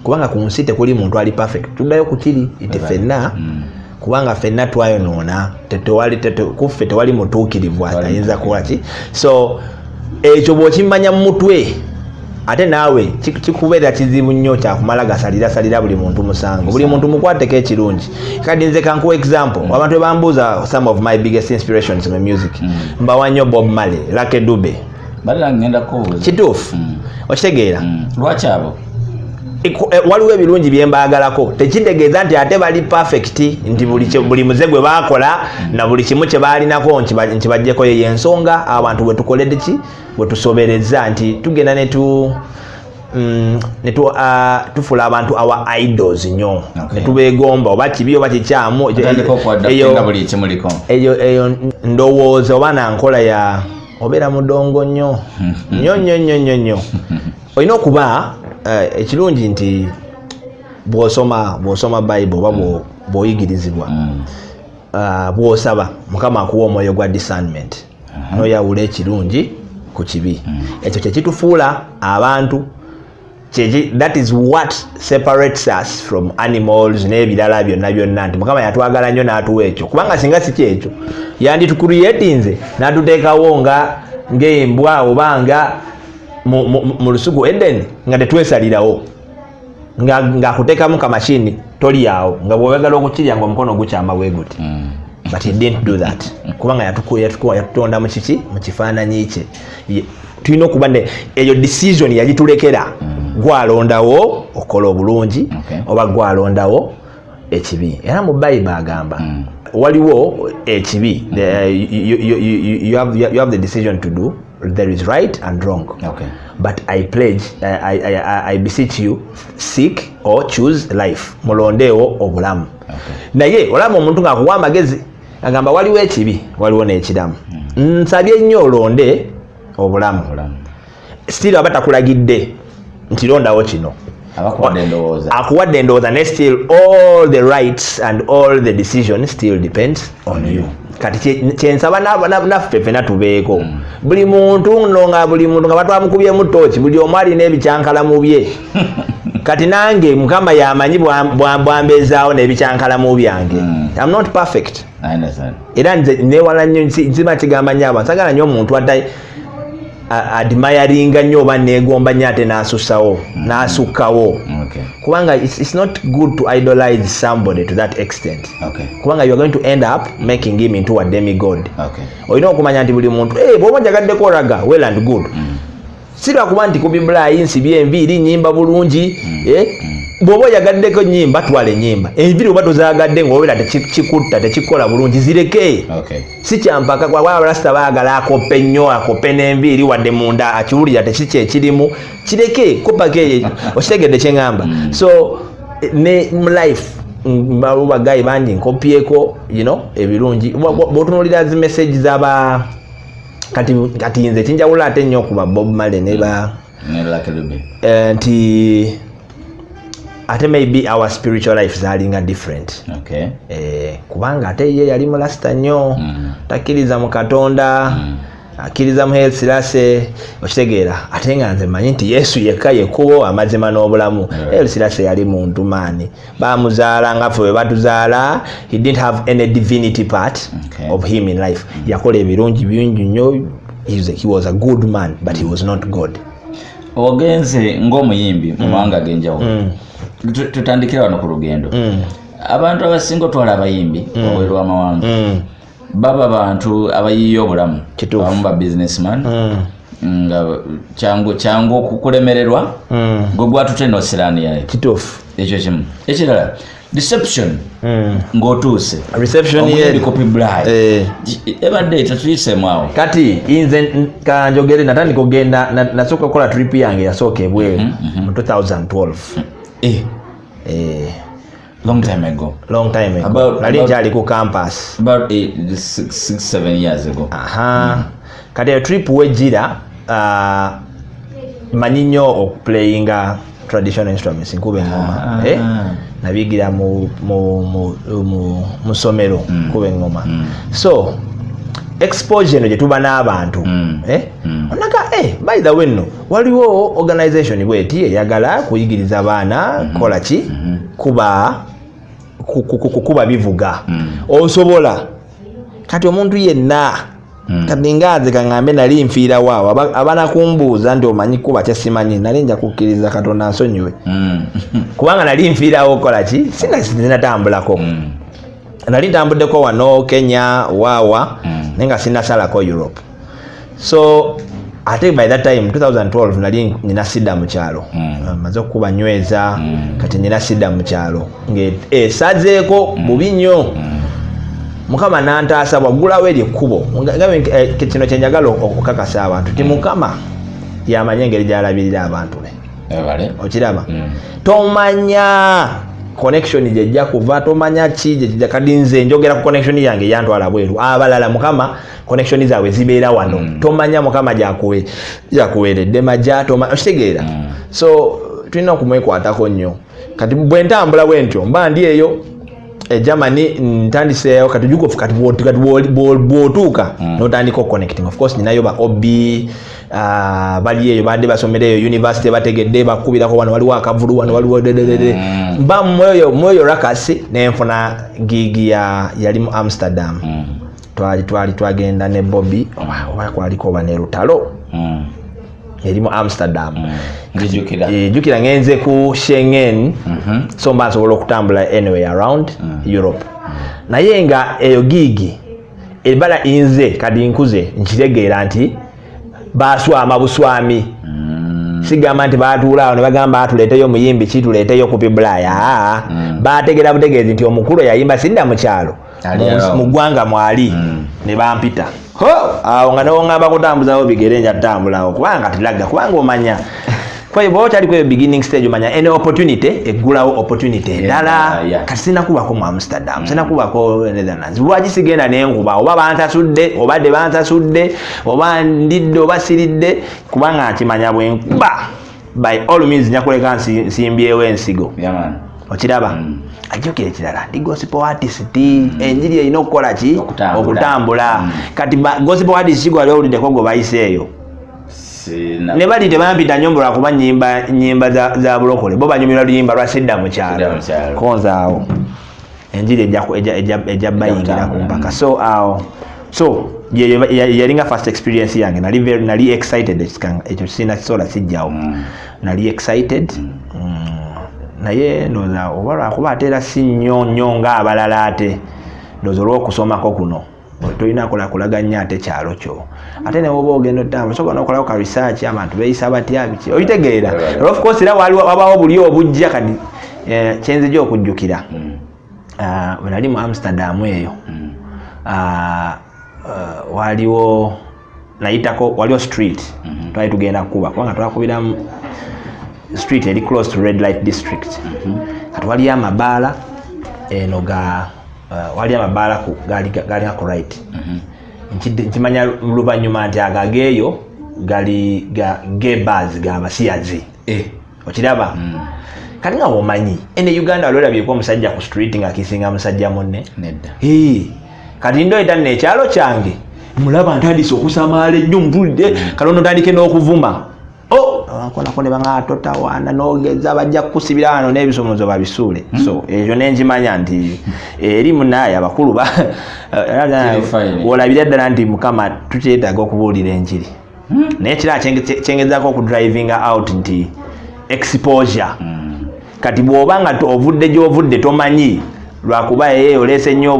[SPEAKER 2] kubanga ku nsi tekuli muntu ali perfect tuddayo ku kiri nti ffenna kubanga ffenna twayonoona kuffe tewali mutuukirivu ayinza kuwaki so ekyo bw'okimanya mu mutwe ate naawe kikubeera kizibu nnyo kyakumala gasalira buli muntu musango buli muntu mukwateko ekirungi kadi nze kankuwa example abantu bambuuza some of my biggest inspirations in music mbawa nnyo Bob Marley, Lucky Dube kituufu okitegeera
[SPEAKER 1] lwaki abo
[SPEAKER 2] waliwo ebirungi byembaagalako tekitegeeza nti ate bali perfect nti buli muze gwe baakola na buli kimu kye baalinako nti bajjeko yeyo ensonga abantu bwe tukoledde ki bwe tusobereza nti tugenda tufula abantu our idols nnyo ne tubeegomba oba kibi oba kikyamu eyo ndowooza oba nankola ya obeera mudongo nnyo nnyo olina okuba ekirungi nti bw'osoma Bible oba bw'oyigirizibwa bw'osaba Mukama akuwa omwoyo gwa discernment n'oyawula ekirungi ku kibi ekyo kyekitufuula abantu that is what separates us from animals n'ebirala byonna nti Mukama yatwagala nnyo n'atuwa ekyo kubanga singa si kyekyo yanditucreatinze n'atuteekawo ng'embwa oba nga mu lusuku Eden nga tetwesalirawo ng'akuteekamu kamashini toli awo nga bw'oyagala okukirya nga omukono gukyama bwe guti but he didn't do that kubanga yatutonda mu kifaananyi kye tulina okuba eyo decision yagitulekera gwalondawo okola obulungi oba gwalondawo ekibi. Era mu Bible agamba waliwo ekibi, you have the decision to do. There is right and wrong. But I pledge, I beseech you, seek or choose life. Mulondewo obulamu. Naye olaba omuntu ng'akuwa amagezi agamba waliwo ekibi waliwo n'ekiramu. Nsabye nnyo olonde obulamu. Still abatakulagidde nti londawo kino. Akuwadde endowooza ne still all the rights and all the decisions still depends on you. Kati kyensaba naffe ffena tubeeko. Buli muntu nga batwamukubyemu ttooki, buli omu alina ebikyankalamu bye. Kati nange Mukama yamanyi bwambeezaawo n'ebikyankalamu byange. I'm not perfect.
[SPEAKER 1] I understand.
[SPEAKER 2] Era nze neewala nnyo nzima kigamba nnyo abantu. Sagala nnyo omuntu admiringa nnyo oba neegomba nnyo ate n'asussawo n'asukkawo. Kubanga it's not good to idolize somebody to that extent. Kubanga you are going to end up making him into a demigod. Olina okumanya nti buli muntu bw'oba njagaddeko olaga well and good. Sirwa kuba nti ku Biblia nsibye enviiri nnyimba bulungi. Bw'oba oyagaddeko nnyimba twala ennyimba. Enviiri oba tozaagadde ng'obeera tekikutta tekikola bulungi zireke. Si kyampaka kwa Rasta baagala akoppe nnyo akoppe n'enviiri wadde munda akiwulira tekiki ekirimu kireke kopake okitegedde kye ngamba. So ne mu life bagayi bangi nkopyeko ebirungi bw'otunuulira zi message z'aba kati nze kinjawula ate nnyo okuba Bob Marley ne
[SPEAKER 1] Lucky Dube
[SPEAKER 2] nti ate maybe our spiritual life zalinga different. Kubanga ate ye yali mulasta nnyo takkiriza mu Katonda akkiriza mu Haile Selassie okitegeera ate nga nze manyi nti Yesu yekka yekkubo amazima n'obulamu. Haile Selassie yali muntu maani baamuzaala nga ffe bwe batuzaala. He didn't have any divinity part of him in life. Yakola ebirungi bingi nnyo. He was a good man but he was not God.
[SPEAKER 1] Ogenze ng'omuyimbi mu mawanga ag'enjawulo tutandikira wano ku lugendo. Abantu abasinga otwala abayimbi obweru w'amawanga baba bantu abayiiya obulamu abamu ba businessman nga kyangu okukulemererwa gwe gwatute n'osiraani yaye kituufu ekyo kimu. Ekirala deception ng'otuuse
[SPEAKER 2] reception ye
[SPEAKER 1] copy blind ebadde tetuyisemu awo.
[SPEAKER 2] Kati nze kanjogere natandika okugenda nasooka okukola trip yange yasooka ebweru mu 2012.
[SPEAKER 1] Long time ago.
[SPEAKER 2] Nali nkyali ku campus.
[SPEAKER 1] About 6-7 years ago.
[SPEAKER 2] Kati eyo trip wejjira manyi nnyo okuplayinga traditional instruments nkuba engoma. Nabigira mu ssomero nkuba engoma. So exposure eno gye tuba n'abantu onaga by the way no waliwo organization bweti eyagala kuyigiriza abaana kola ki kuba bivuga osobola. Kati omuntu yenna kati ngaze kangambe nali nfiira waawo abanakumbuuza nti omanyi kuba kyasimanyi nali nja kukkiriza Katonda nsonyiwe kubanga nali nfiirawo kola ki sinatambulako. Nali ntambuddeko wano Kenya waawa nenga sinasalako Europe. So ate by that time 2012 nali nina sida mu kyalo maze okuba nyweza kati nina sida mu kyalo sazeeko bubi nnyo. Mukama nantaasa bwagulawo eri ekkubo kino kyenjagala okukakasa abantu ti Mukama yamanya engeri gyalabirira abantu be. Okiraba tomanya connection jejja kuva tomanya ki jejja kadi nze njogera ku connection yange yantwala bweru abalala Mukama connection zaabwe zibeera wano tomanya Mukama jakuweredde majja okitegeera. So tulina okumwekwatako nnyo. Kati bwe ntambula bwentyo mba ndi eyo Germany ntandiseeyo kati jukofu kati bw'otuuka n'otandika connecting. Of course ninayo ba obi bali eyo badde basomereyo university bategedde bakubirako wano waliwo akavulu wano waliwo mba mwoyo rakasi nenfuna gigi yali mu Amsterdam. Twagenda ne Bobby oba kwaliko oba ne Lutalo eri mu Amsterdam. Jukira ngenze ku Schengen so mba nsobola okutambula anywhere around Europe. Naye nga eyo gigi ebala inze kadi nkuze nkitegeera nti baswama buswami sigamba nti baatuula awo ne bagamba tuleeteyo muyimbi ki tuleeteyo kupi bulaya baategera butegeezi nti omukulu yayimba sidda mu kyalo mu ggwanga mwali ne bampita awo nga newoŋŋamba kutambuzawo bigere nja tutambulawo kubanga tilaga kubanga omanya kwa hivyo kyali kwe beginning stage omanya any opportunity eggulawo opportunity endala kati sinakubako mu Amsterdam sinakubako Netherlands lwaki sigenda nenkuba oba bansasudde obadde bansasudde oba ndidde oba siridde kubanga nkimanya bwenkuba by all means nyakuleka nsimbyewo ensigo okiraba ajjukira ekirala ndi gospel artist enjiri erina okukola ki okutambula kati gospel artist kigwali owuliddeko gwe bayiseeyo ne bali tebampita nyombo lwakuba nyimba za bulokole bo banyumirwa luyimba lwa sidda mu kyalo konzaawo enjiri ejja bayingira ku mpaka so yalinga first experience yange nali excited ekyo kisina kisobola kijjawo nali excited naye ndoza oba lwakuba ateera si nnyo ng'abalala ate ndoza olw'okusomako kuno tolina kulaganya ate kyalo kyo ate ne woba ogenda otambula sobola n'okolako ka research abantu beeyisa batya biki oyitegeera of course era wabawo buli obujja kati kyenzijja okujjukira bwe nali mu Amsterdam eyo waliwo street twali tugenda kukuba kubanga twakubira street eri close to red light district kati waliyo amabaala eno wali amabaala gali ku right nkimanya luvannyuma nti agageeyo gali gay bars g'abasiyazi okiraba kati nga womanyi ene Uganda wali olabyeko omusajja ku street nga kisinga musajja munne kati ndoyita nno ekyalo kyange mulaba ntandise okusamaala ennyo mpulidde kalono ntandike n'okuvuma nako ne bangatotawana nogeza bajja kukusibira wano n'ebisomozo babisuule so ekyo nenjimanya nti eri munaye abakulu wolabira ddala nti mukama tukyetaaga okubuulira enjiri naye kira kyengezaako okudrivinga out nti exposure kati bw'oba nga ovudde gy'ovudde tomanyi lwakuba oleese nnyo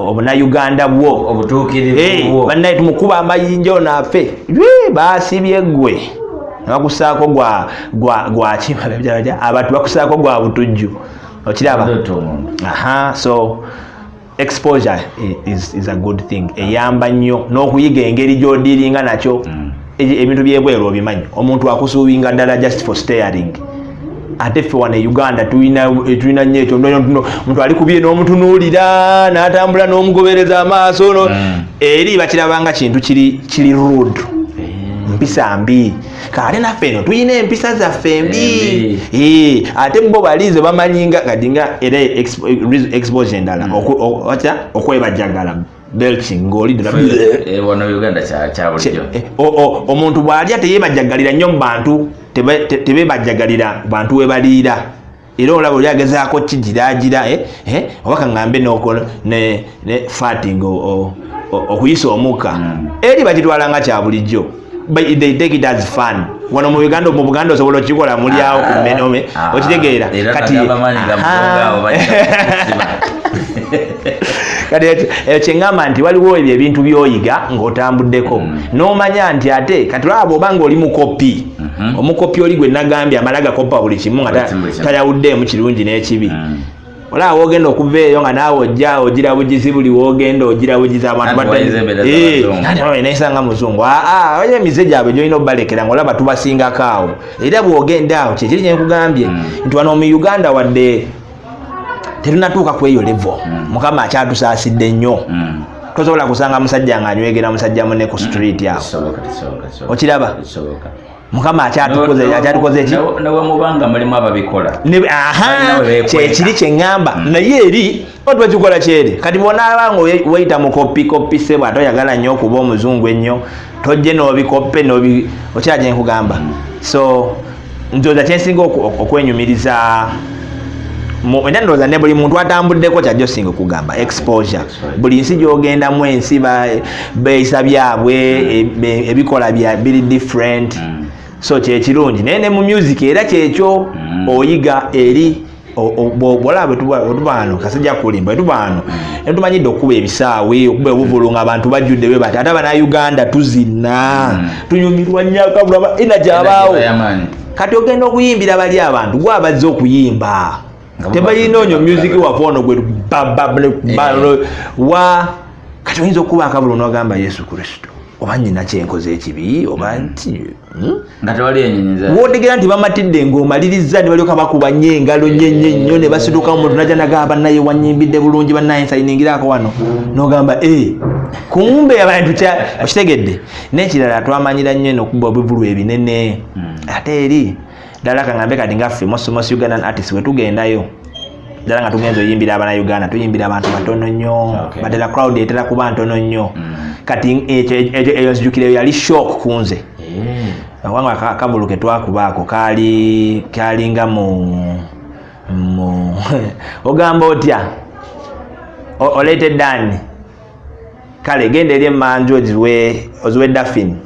[SPEAKER 2] obunayuganda bwo obutuukirivu bannaye tumukuba amayinja ono afe baasibye ggwe nebakusaako gwa abantu bakusaako gwa butujju okiraba so exposure is a good thing eyamba nnyo n'okuyiga engeri gy'odiringa nakyo ebintu byebweru obimanyi omuntu akusuubinga ddala just for staring ate ffe wano e Uganda tulina nnyo ekyo omuntu ali kubye n'omutunuulira n'atambula n'omugobereza amaaso eri bakirabanga kintu kiri rude mpisa mbi kale naffe eno tulina empisa zaffe mbi ate bo balize bamanyinga kadinga era exposure endala okwebajjagala belching ng'olidde
[SPEAKER 1] wano Uganda kya bulijjo
[SPEAKER 2] omuntu bw'alya teyebajjagalira nnyo mu bantu tebebajjagalira bantu we baliira era olaba oli agezaako kijiragira oba kaŋŋambe ne farting okuyisa omukka eri bakitwalanga kya bulijjo they take it as fun wano mu Buganda osobola okikola mulyawo ku menome okitegeera kati kati kyeŋŋamba nti waliwo ebyo ebintu by'oyiga ng'otambuddeko n'omanya nti ate kati olaba bw'obanga oli mukopi omukopi oli gwe nagambye amala gakopa buli kimu nga tayawuddeemu kirungi n'ekibi olaba woogenda okuva eyo nga naawe ojja ogira bugizi buli woogenda ogira bugizi abantu nesanga muzungu oyo emize gyabwe gyolina obalekera nga olaba tubasingako awo era bw'ogenda awo kyekiri kyenkugambye nti wano mu Uganda wadde terunatuuka ku eyo level mukama akyatusaasidde nnyo tosobola kusanga musajja nga anywegera musajja munne ku street awo okiraba mukama akyatukoze eki
[SPEAKER 1] nawe mubanga mulimu ababikola
[SPEAKER 2] kyekiri kyeŋŋamba naye eri otubakikola kyere kati bwonaabanga weyita mu kopi sebo ate oyagala nnyo okuba omuzungu ennyo tojje n'obikoppe okira kyenkugamba so nzoza kyensinga okwenyumiriza era ndowooza ne buli muntu atambuddeko kyajja osinga okugamba exposure buli nsi gy'ogendamu ensi beeyisa byabwe ebikola biri different so kyekirungi naye ne mu music era kyekyo oyiga eri bola betubano kasajja kulimba betubano netumanyidde okuba ebisaawe okuba obuvulunga abantu bajjudde be bati ate abana Uganda tuzina tunyumirwa nnyo kabula energy abaawo kati ogenda okuyimbira bali abantu gwe abazze okuyimba tebalina onyo music wapono gwe wa kati oyinza okuba akabulu n'ogamba Yesu Kristo oba nyina kyenkoze ekibi oba nti
[SPEAKER 1] nga tewali ennyinyiza
[SPEAKER 2] wotegera nti bamatidde ng'omaliriza ne balyoka bakuba nnyo engalo nnyo ne basituka omuntu najja nagamba naye wanyimbidde bulungi bannaye nsayiningiraako wano n'ogamba kumbe abantu okitegedde n'ekirala twamanyira nnyo n'okuba obuvulu ebinene ate eri ddala kaŋŋambe kati ngaffe most Ugandan artists we tugendayo ddala nga tugenza oyimbira abana Uganda tuyimbira abantu batono nnyo batera crowd etera kuba ntono nnyo kati eyo nzijukireyo yali shock kunze wanga akabulu ke twakubaako kalinga mu ogamba otya oleete dani kale genda eri emanju oziwe Daffin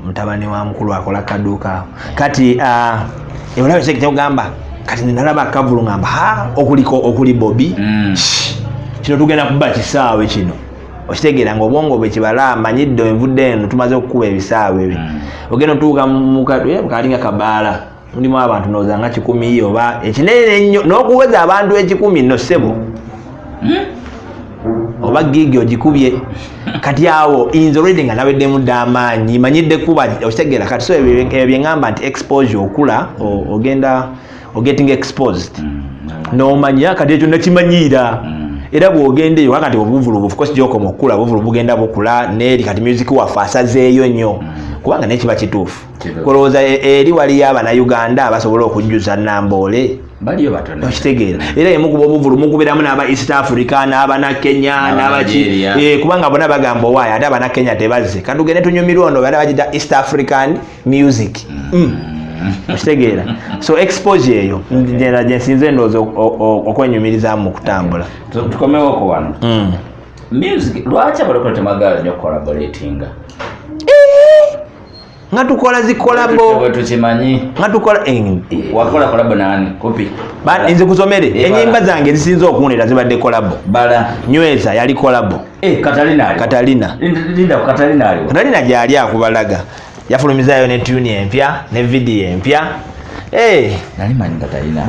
[SPEAKER 2] mutabani wa mukulu akola kaduuka kati ebulabe kyekugamba kati nalaba akavulu ngamba okuli Bobby kino tugenda kuba kisaawe kino okitegeera ng'obwongo bwe kibala amanyidde envudde eno tumaze okukuba ebisaawe ebyo ogenda otuuka mukalinga kabaala mulimu abantu nooza nga 100 oba ekinene ennyo n'okuweza abantu 100 nno ssebo oba gigi ogikubye kati awo inza already nga naweddemu dda amaanyi manyidde kuba okitegeera kati so ebyo byeŋŋamba nti exposure okula ogenda getting exposed n'omanya kati ekyo nakimanyiira era bw'ogendeyo kakati obuvulu of course gyokoma okukula obuvulu bugenda bukula n'eri kati music waffe asazeeyo nnyo kubanga nekiba kituufu kolowooza eri waliyo abana Uganda abasobola okujjuza Namboole
[SPEAKER 1] baliyo batono
[SPEAKER 2] okitegeera era emukuba obuvulu mukubiramu n'aba East Africa n'abana Kenya n'abaki kubanga bona bagamba owaayo ate abana Kenya tebazze kati tugende tunyumirwa ono bana bagita East African music okitegeera so exposure eyo njera gyensinze ndowooza okwenyumirizaamu mu kutambula
[SPEAKER 1] tukomewo ko wano music lwaki abalokole temagala nnyo collaboratinga
[SPEAKER 2] nga tukola zikolabo
[SPEAKER 1] tukimanyi
[SPEAKER 2] nga tukola
[SPEAKER 1] wakola kolabo nani kopi
[SPEAKER 2] nze kusomere enyimba zange zisinze okuwulira zibadde kolabo
[SPEAKER 1] bala
[SPEAKER 2] nyweza yali kolabo Katalina gyali akubalaga yafulumizayo ne tune empya ne video empya
[SPEAKER 1] nali manyi Katalina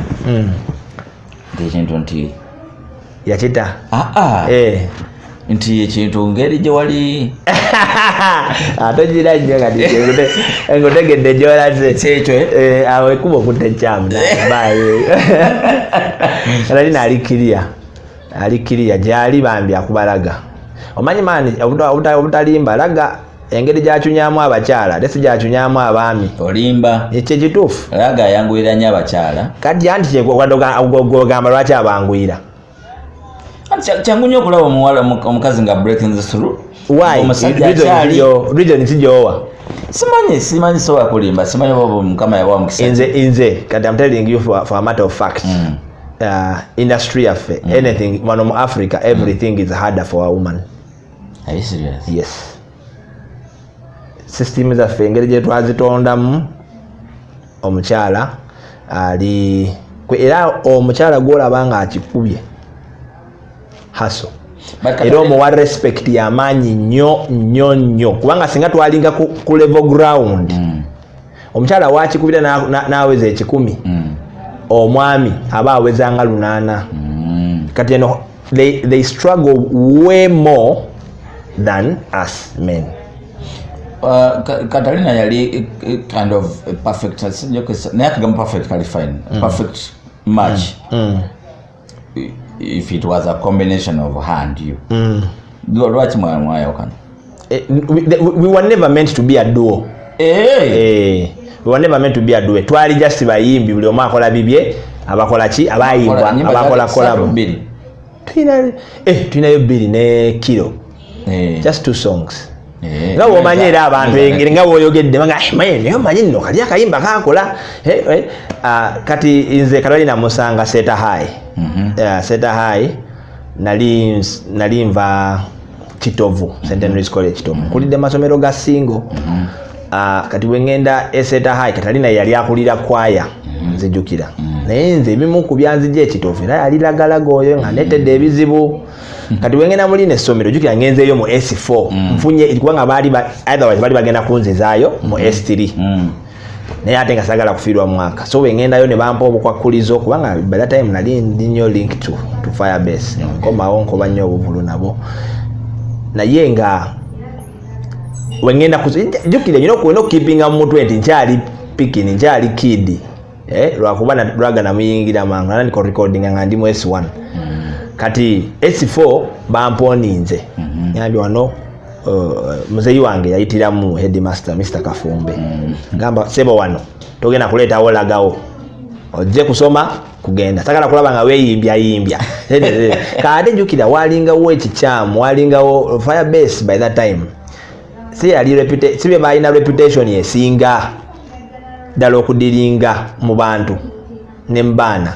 [SPEAKER 1] ekintu nti
[SPEAKER 2] yakita
[SPEAKER 1] nti ekintu ngeri gye wali
[SPEAKER 2] atogira nnyo kati ngutegedde gyolaze
[SPEAKER 1] kyekyo
[SPEAKER 2] awo ekuba okutta ekyamu baye Katalina alikiriya gyali bambi akubalaga omanyi maani obutalimba laga engeri gyakyunyamu abakyala ate si gyakyunyamu abaami
[SPEAKER 1] olimba
[SPEAKER 2] ekyo kituufu
[SPEAKER 1] laga ayanguyira nnyo abakyala
[SPEAKER 2] kati anti kyegamba lwaki abanguyira
[SPEAKER 1] kyangu nnyo okulaba omukazi nga breaking the through
[SPEAKER 2] reason kijoowa
[SPEAKER 1] simanyi sobola kulimba simanyi oba mukama yabawa mukisa
[SPEAKER 2] nze kati I'm telling you for a matter of fact industry yaffe anything wano mu Africa everything is harder for a woman.
[SPEAKER 1] Are you serious?
[SPEAKER 2] Yes. System zaffe engeri gye twazitondamu omukyala ali era omukyala gwolaba nga akikubye haso era omuwa respect y'amaanyi nnyo kubanga singa twalinga ku level ground omukyala wakikubira n'aweza 10 omwami aba aweza nga 8 kati eno they struggle way more than us men.
[SPEAKER 1] Katalina yali kind of perfect perfectly fine perfect match if it was a combination of her and you. Lwaki mwayawukana?
[SPEAKER 2] We were never meant to be a duo. We were never meant to be a duo. Twali just bayimbi buli omu akola bibye abakola ki abayimba abakola collab. Tulinayo 2 ne Kilo. Just 2 songs. Nga womanyi era abantu nga woyogedde banga nayo manyi nno kali akayimba kakola kati nze Katalina musanga Seta High. Seta High nali nva Kitovu Centenary College Kitovu kulidde masomero ga singo kati wengenda Seta High Katalina yali akulira kwaya nzijukira naye nze ebimu ku byanzija ekitofu era yali lagalaga oyo nga netedde ebizibu kati wengenda muli n'essomero jukira ngenzeeyo mu S4 nfunye kubanga otherwise bali bagenda kunzizaayo mu S3 naye ate nga sagala kufiirwa mwaka so wengendayo ne bampa obukwakulizo kubanga by that time nali ndi nnyo link to Firebase nkomawo nkoba nnyo obuvulu nabo naye nga wengenda jukira nyina okuwena okukipinga mu mutwe nti nkyali pikini nkyali kid lwakuba lwaga namuyingira mangu nana niko recording nga ndi mu S1 kati S4 bamponinze nyambye wano muzeyi wange yayitiramu headmaster Mr. Kafumbe ngamba sebo wano togenda kuleetawo lagawo ojje kusoma kugenda sagala kulaba nga weeyimbya kati jukira walingawo ekikyamu walingawo Firebase by that time sibe balina reputation yesinga ddala okudiringa mu bantu ne mbaana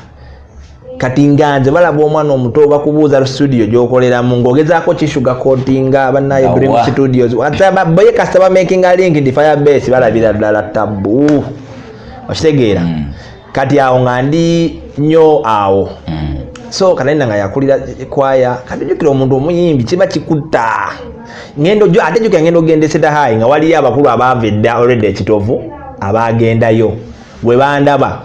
[SPEAKER 2] kati nganze balaba omwana omuto bakubuuza studio gyokoleramu ng'ogezaako kishuga kotinga bannaye Dream Studios boye kasita making a link ndi Firebase balabira ddala tabu okitegeera kati awo nga ndi nnyo awo so kanenda nga yakulira kwaya kati jukira omuntu omuyimbi kiba kikutta ate jukira ngendo gendeseta hayi nga waliyo abakulu abavedda already ekitovu abagendayo bwe bandaba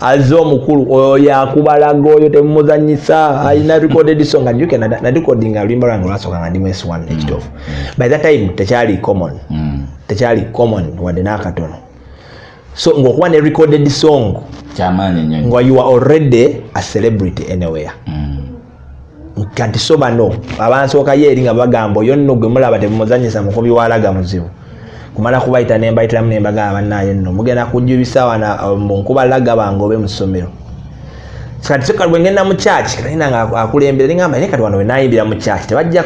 [SPEAKER 2] azza omukulu oyo yakubalaga oyo temumuzanyisa alina recorded song nga jukira na recording alwimba lwange lwasooka nga ndi mu S1 ekitovu by that time tekyali common wadde n'akatono so ng'okuba ne recorded song
[SPEAKER 1] kyamaanyi nnyo
[SPEAKER 2] nga you are already a celebrity anywhere kati so bano abansookayo eri nga bagamba oyo nno gwe mulaba temumuzanyisa mukubi walaga muzibu kumala kubayita nembayitiramu nembagamba bannaye nno mugenda kujjubisa wana nkuba laga bangobe mu ssomero kati soka bwe ngenda mu church kalina nga akulembera ngamba naye kati wano we nayimbira mu church tebajja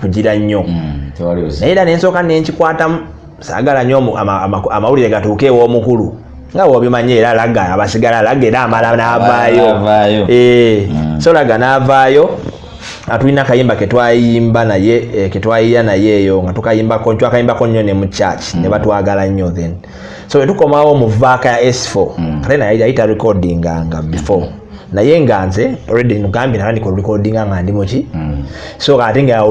[SPEAKER 2] kugira nnyo naye era nensooka nenkikwatamu saagala nnyo amawulire gatuuke ew'omukulu nga bw'obimanyi era laga abasigala laga era amala n'avaayo so laga n'avaayo atulina akayimba ketwayimba naye ketwayiya naye eyo nga twakayimbako nnyo ne mu church ne batwagala nnyo then so wetukomawo mu vaaka ya S4 kale naye yayita recordinganga before naye nga nze already ngambye nala ndiko recordinga nga ndi muki so ate nga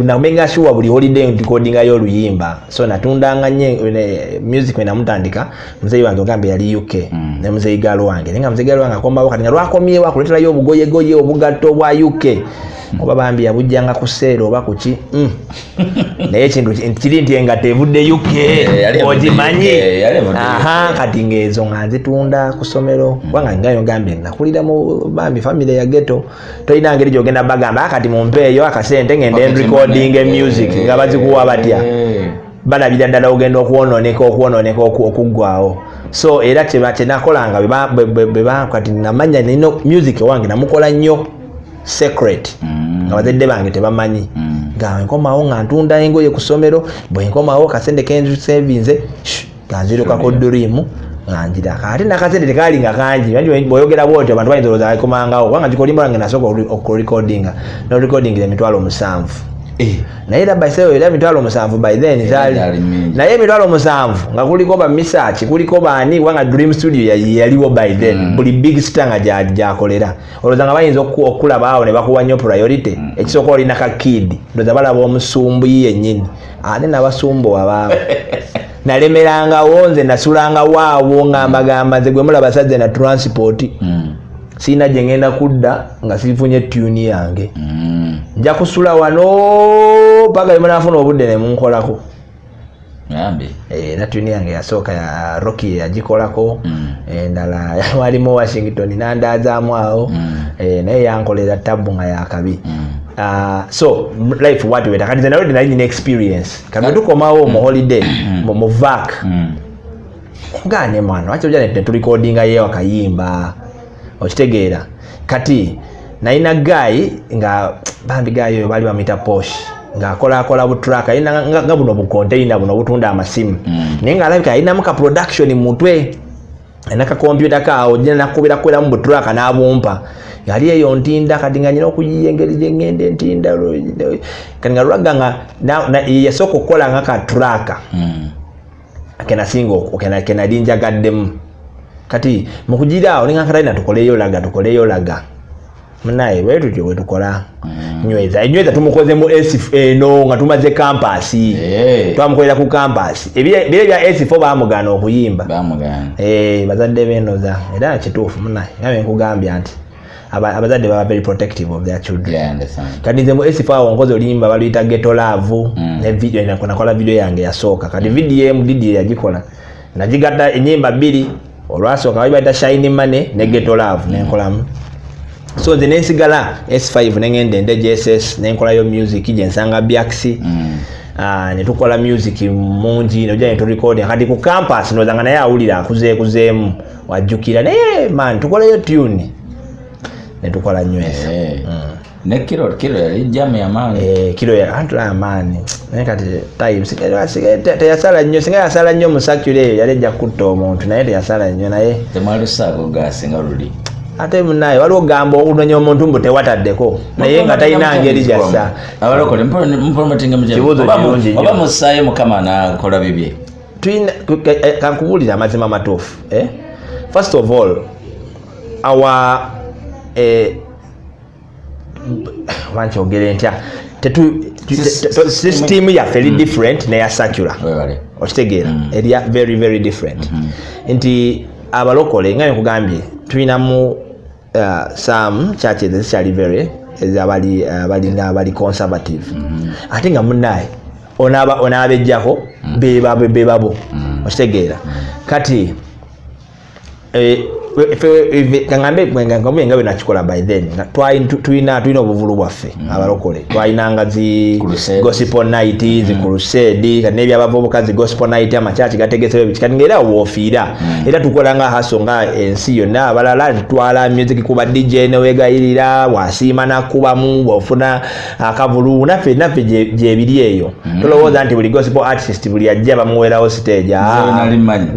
[SPEAKER 2] namenga sure buli holiday recordinga oluyimba so natundanga nnyo music we namutandika muzeyi wange ogambye yali UK ne muzeyi galo wange nenga muzeyi galo wange akombawo kati nga lwakomyewo akuleterayo obugoyegoye obugatto bwa UK oba bambi yabujjanga ku seero oba kuki naye ekintu kiri nti engato evudde UK ogimanyi kati ng'ezo nga nzitunda ku ssomero kubanga ngayo ngambye nakulira mu bambi family ya ghetto tolina ngeri gyogenda bagamba kati mumpeeyo akasente ngende recording music nga bazikuwa batya balabira ddala ogenda okwonooneka okuggwawo so era kyenakolanga kati namanya nino music wange namukola nnyo secret nga bazadde bange tebamanyi nga nkomawo nga ntunda engoye ku ssomero bwe nkomawo kasente kensevinze nga nzirukako Dream nga njira ate nakasente tekaali nga kangi bw'oyogera bw'otyo abantu bayinza olowooza kakomangawo kubanga kikolimba lange nasooka okurecordinga no recording emitwalo 7 naye era bayiseyo era emitwalo 7 by then zaali naye emitwalo 7 nga kuliko ba Misaki kuliko baani wanga Dream Studio yaliwo by then buli big star nga gyakolera olowooza nga bayinza okulaba awo ne bakuwa nnyo priority ekisooka olina ka kid ndowooza balaba omusumbu yennyini ate n'abasumbu abaabo nalemerangawo nze nasulangawo awo ngambagamba nze gwe mulaba sadde na transport siina gye ngenda kudda nga sifunye tune yange nja kusula wano paka limunafuna obudde ne munkolako era tune yange yasooka ya Rocky yagikolako endala walimu Washington nandazaamu awo naye yankolera tabu nga yakabi so life what we kati nalodi nalina experience kati tukomawo mu holiday mu vac ngane mwana wacho jana tulicordinga yewa kayimba okitegeera kati naina guy nga bambi guy yo bali bamita Porsche nga akola bu track ina nga buno bu container buno butunda amasimu nenga alabika ina muka production mutwe ina ka computer ka ojina nakubira kwera mu track na abumpa yali eyo ntinda kati nga nyina okuyiyengeri gye ngende ntinda kati nga lwaga nga yasooka okukola nga ka track akena singo kena linjagaddemu kati mukujira olinga kataina tukoleyo laga munaye wetu kyo wetukola nyweza tumukoze mu S eno nga tumaze campus twamukolera ku campus bile bya S4 bamugana okuyimba bazadde benoza era kituufu munaye nawe nkugambya nti abazadde baba very protective of their children kati nze mu S4 onkoze olimba baluyita Ghetto Love ne video nakola video yange yasooka kati video Didi yagikola nagigatta enyimba 2 olwasooka bayita Shine Money ne Ghetto Love nenkolamu so nze nensigala S5 nengende nde JSS nenkolayo music jensanga Biaxi ne tukola music mungi noja ne record kati ku campus nozanga naye awulira akuzeemu wajjukira naye man tukoleyo tune ne tukola nyweza
[SPEAKER 1] ne kilo yali jam ya maani
[SPEAKER 2] kilo ya antla amani nekati time sikete yasala nnyo singa yasala nnyo musakule yaleja kutta omuntu naye yasala nnyo naye
[SPEAKER 1] temali sako gasinga luli
[SPEAKER 2] ate munaye waliwo gamba okunonya omuntu mbu tewataddeko naye nga talina ngeri jassa
[SPEAKER 1] abalokole mpomatinga oba musaye mukama nakola bibye
[SPEAKER 2] twina kankubulira amazima matuufu first of all our wanchogere ntya system ya very different neya secular okitegeera eri very very different nti abalokole nga nkugambye tulinamu some churches ezikyali very abali conservative ate nga munaye onaabejjako bebabo okitegeera kati kangambe nga nakikola by then tulina obuvulu bwaffe abalokole twalinanga zi gospel night zi crusade kati nebyabavubuka zi gospel night amachachi gategeseyo kati ngera wofiira era tukolanga haso nga ensi yonna abalala tutwala music kuba DJ newegayirira wasiima nakubamu wofuna akavulu naffe gyebiri eyo tolowooza nti buli gospel artist buli ajja bamuwerawo stage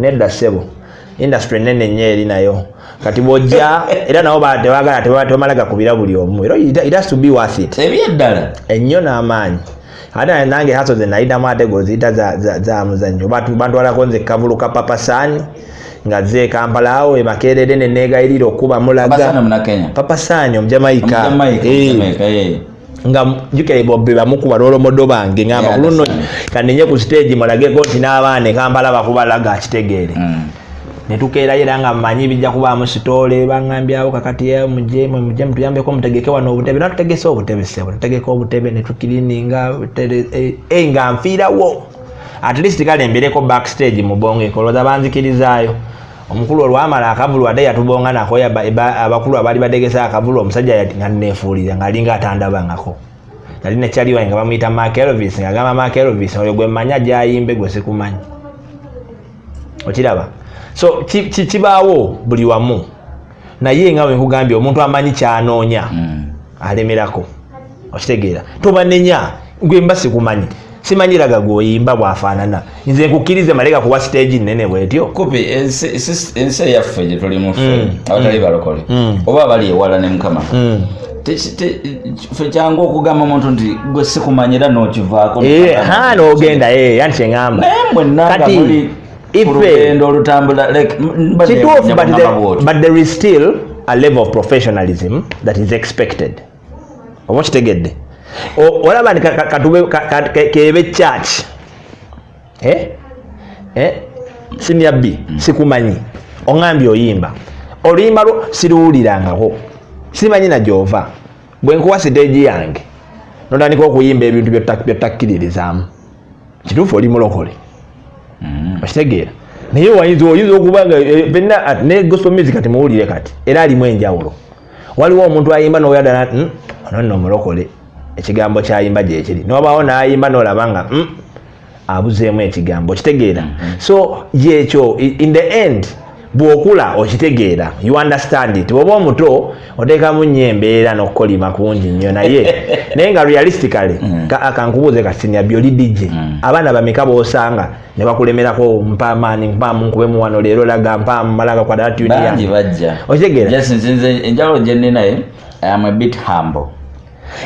[SPEAKER 2] nedda ssebo industry nene nyeri nayo kati bojja era nabo tebagala tebamalaga kubira buli omu era it has to be worth it
[SPEAKER 1] ebyeddala
[SPEAKER 2] ennyo n'amaanyi ate nange haso ze nayitamu ate goziyita za muzannyo bantwalako nze kavuluka papasani nga ze Kampala awo emakerere nenegayirira okuba mulaga papasani omujamaika nga jukere bobbe bamukuba lolomodo bange ngamba kuluno kanenye ku stage mulageko nti n'abaana Kampala bakubalaga kitegeere netukeera era nga mmanyi bijja kubaamu sitole bangambyawo kakati muje mutuyambeko mutegeke wano obutebe natutegese obutebe sebo tutegeka obutebe netukirininga nga nfiirawo at least kale mbereko backstage mubongo ekoloza banzikirizaayo omukulu olwamala akavulu ade yatubonga nako abakulu abali badegesa akavulu omusajja nga nefuulira ngaalinga atandabangako nali nekyaliwa nga bamuyita Mark Elvis nga gamba Mark Elvis oyo gwe mmanya gyayimbe gwe sikumanyi okiraba so kibaawo buli wamu naye nga nkugambye omuntu amanyi kyanoonya alemerako okitegeera tobanenya gwe mba sikumanyi simanyiraga gwoyimba bwafaanana nze nkukirize maleka kuwa stage nene bwetyo
[SPEAKER 1] kupi ensi eyaffe gye tulimu ffe abatali balokole oba bali ewala ne mukama ffe kyangu okugamba omuntu nti gwe sikumanyira n'okivaako
[SPEAKER 2] n'ogenda anti eŋŋamba
[SPEAKER 1] naye mwenanga muli
[SPEAKER 2] but there is still a level of professionalism that is expected. Oba kitegedde olaba ni kebe church senior B sikumanyi ongambye oyimba oluyimba lwo siruwulirangako simanyi na jova bwe nkuwa stage yange notandika okuyimba ebintu byotakkiririzaamu kituufu oli mulokole okitegeera naye oyinza okubanga benna ne gospel music kati muwulire kati era alimu enjawulo waliwo omuntu ayimba n'oyagala ono nno mulokole ekigambo kyayimba gyekiri n'obaawo n'ayimba n'olaba nga abuzeemu ekigambo okitegeera so yekyo in the end bw'okula okitegeera you understand it bw'oba omuto oteekamu nnyo embeera n'okukolima kungi nnyo naye nga realistically kankubuuze kasinya byoli DJ abaana bameka boosanga ne bakulemerako mpaamaani mpaamu nkubemu wano leero laga mpaamu malaga kwa data
[SPEAKER 1] bangi bajja
[SPEAKER 2] okitegeera
[SPEAKER 1] nze enjawulo gye nninaye I am a bit humble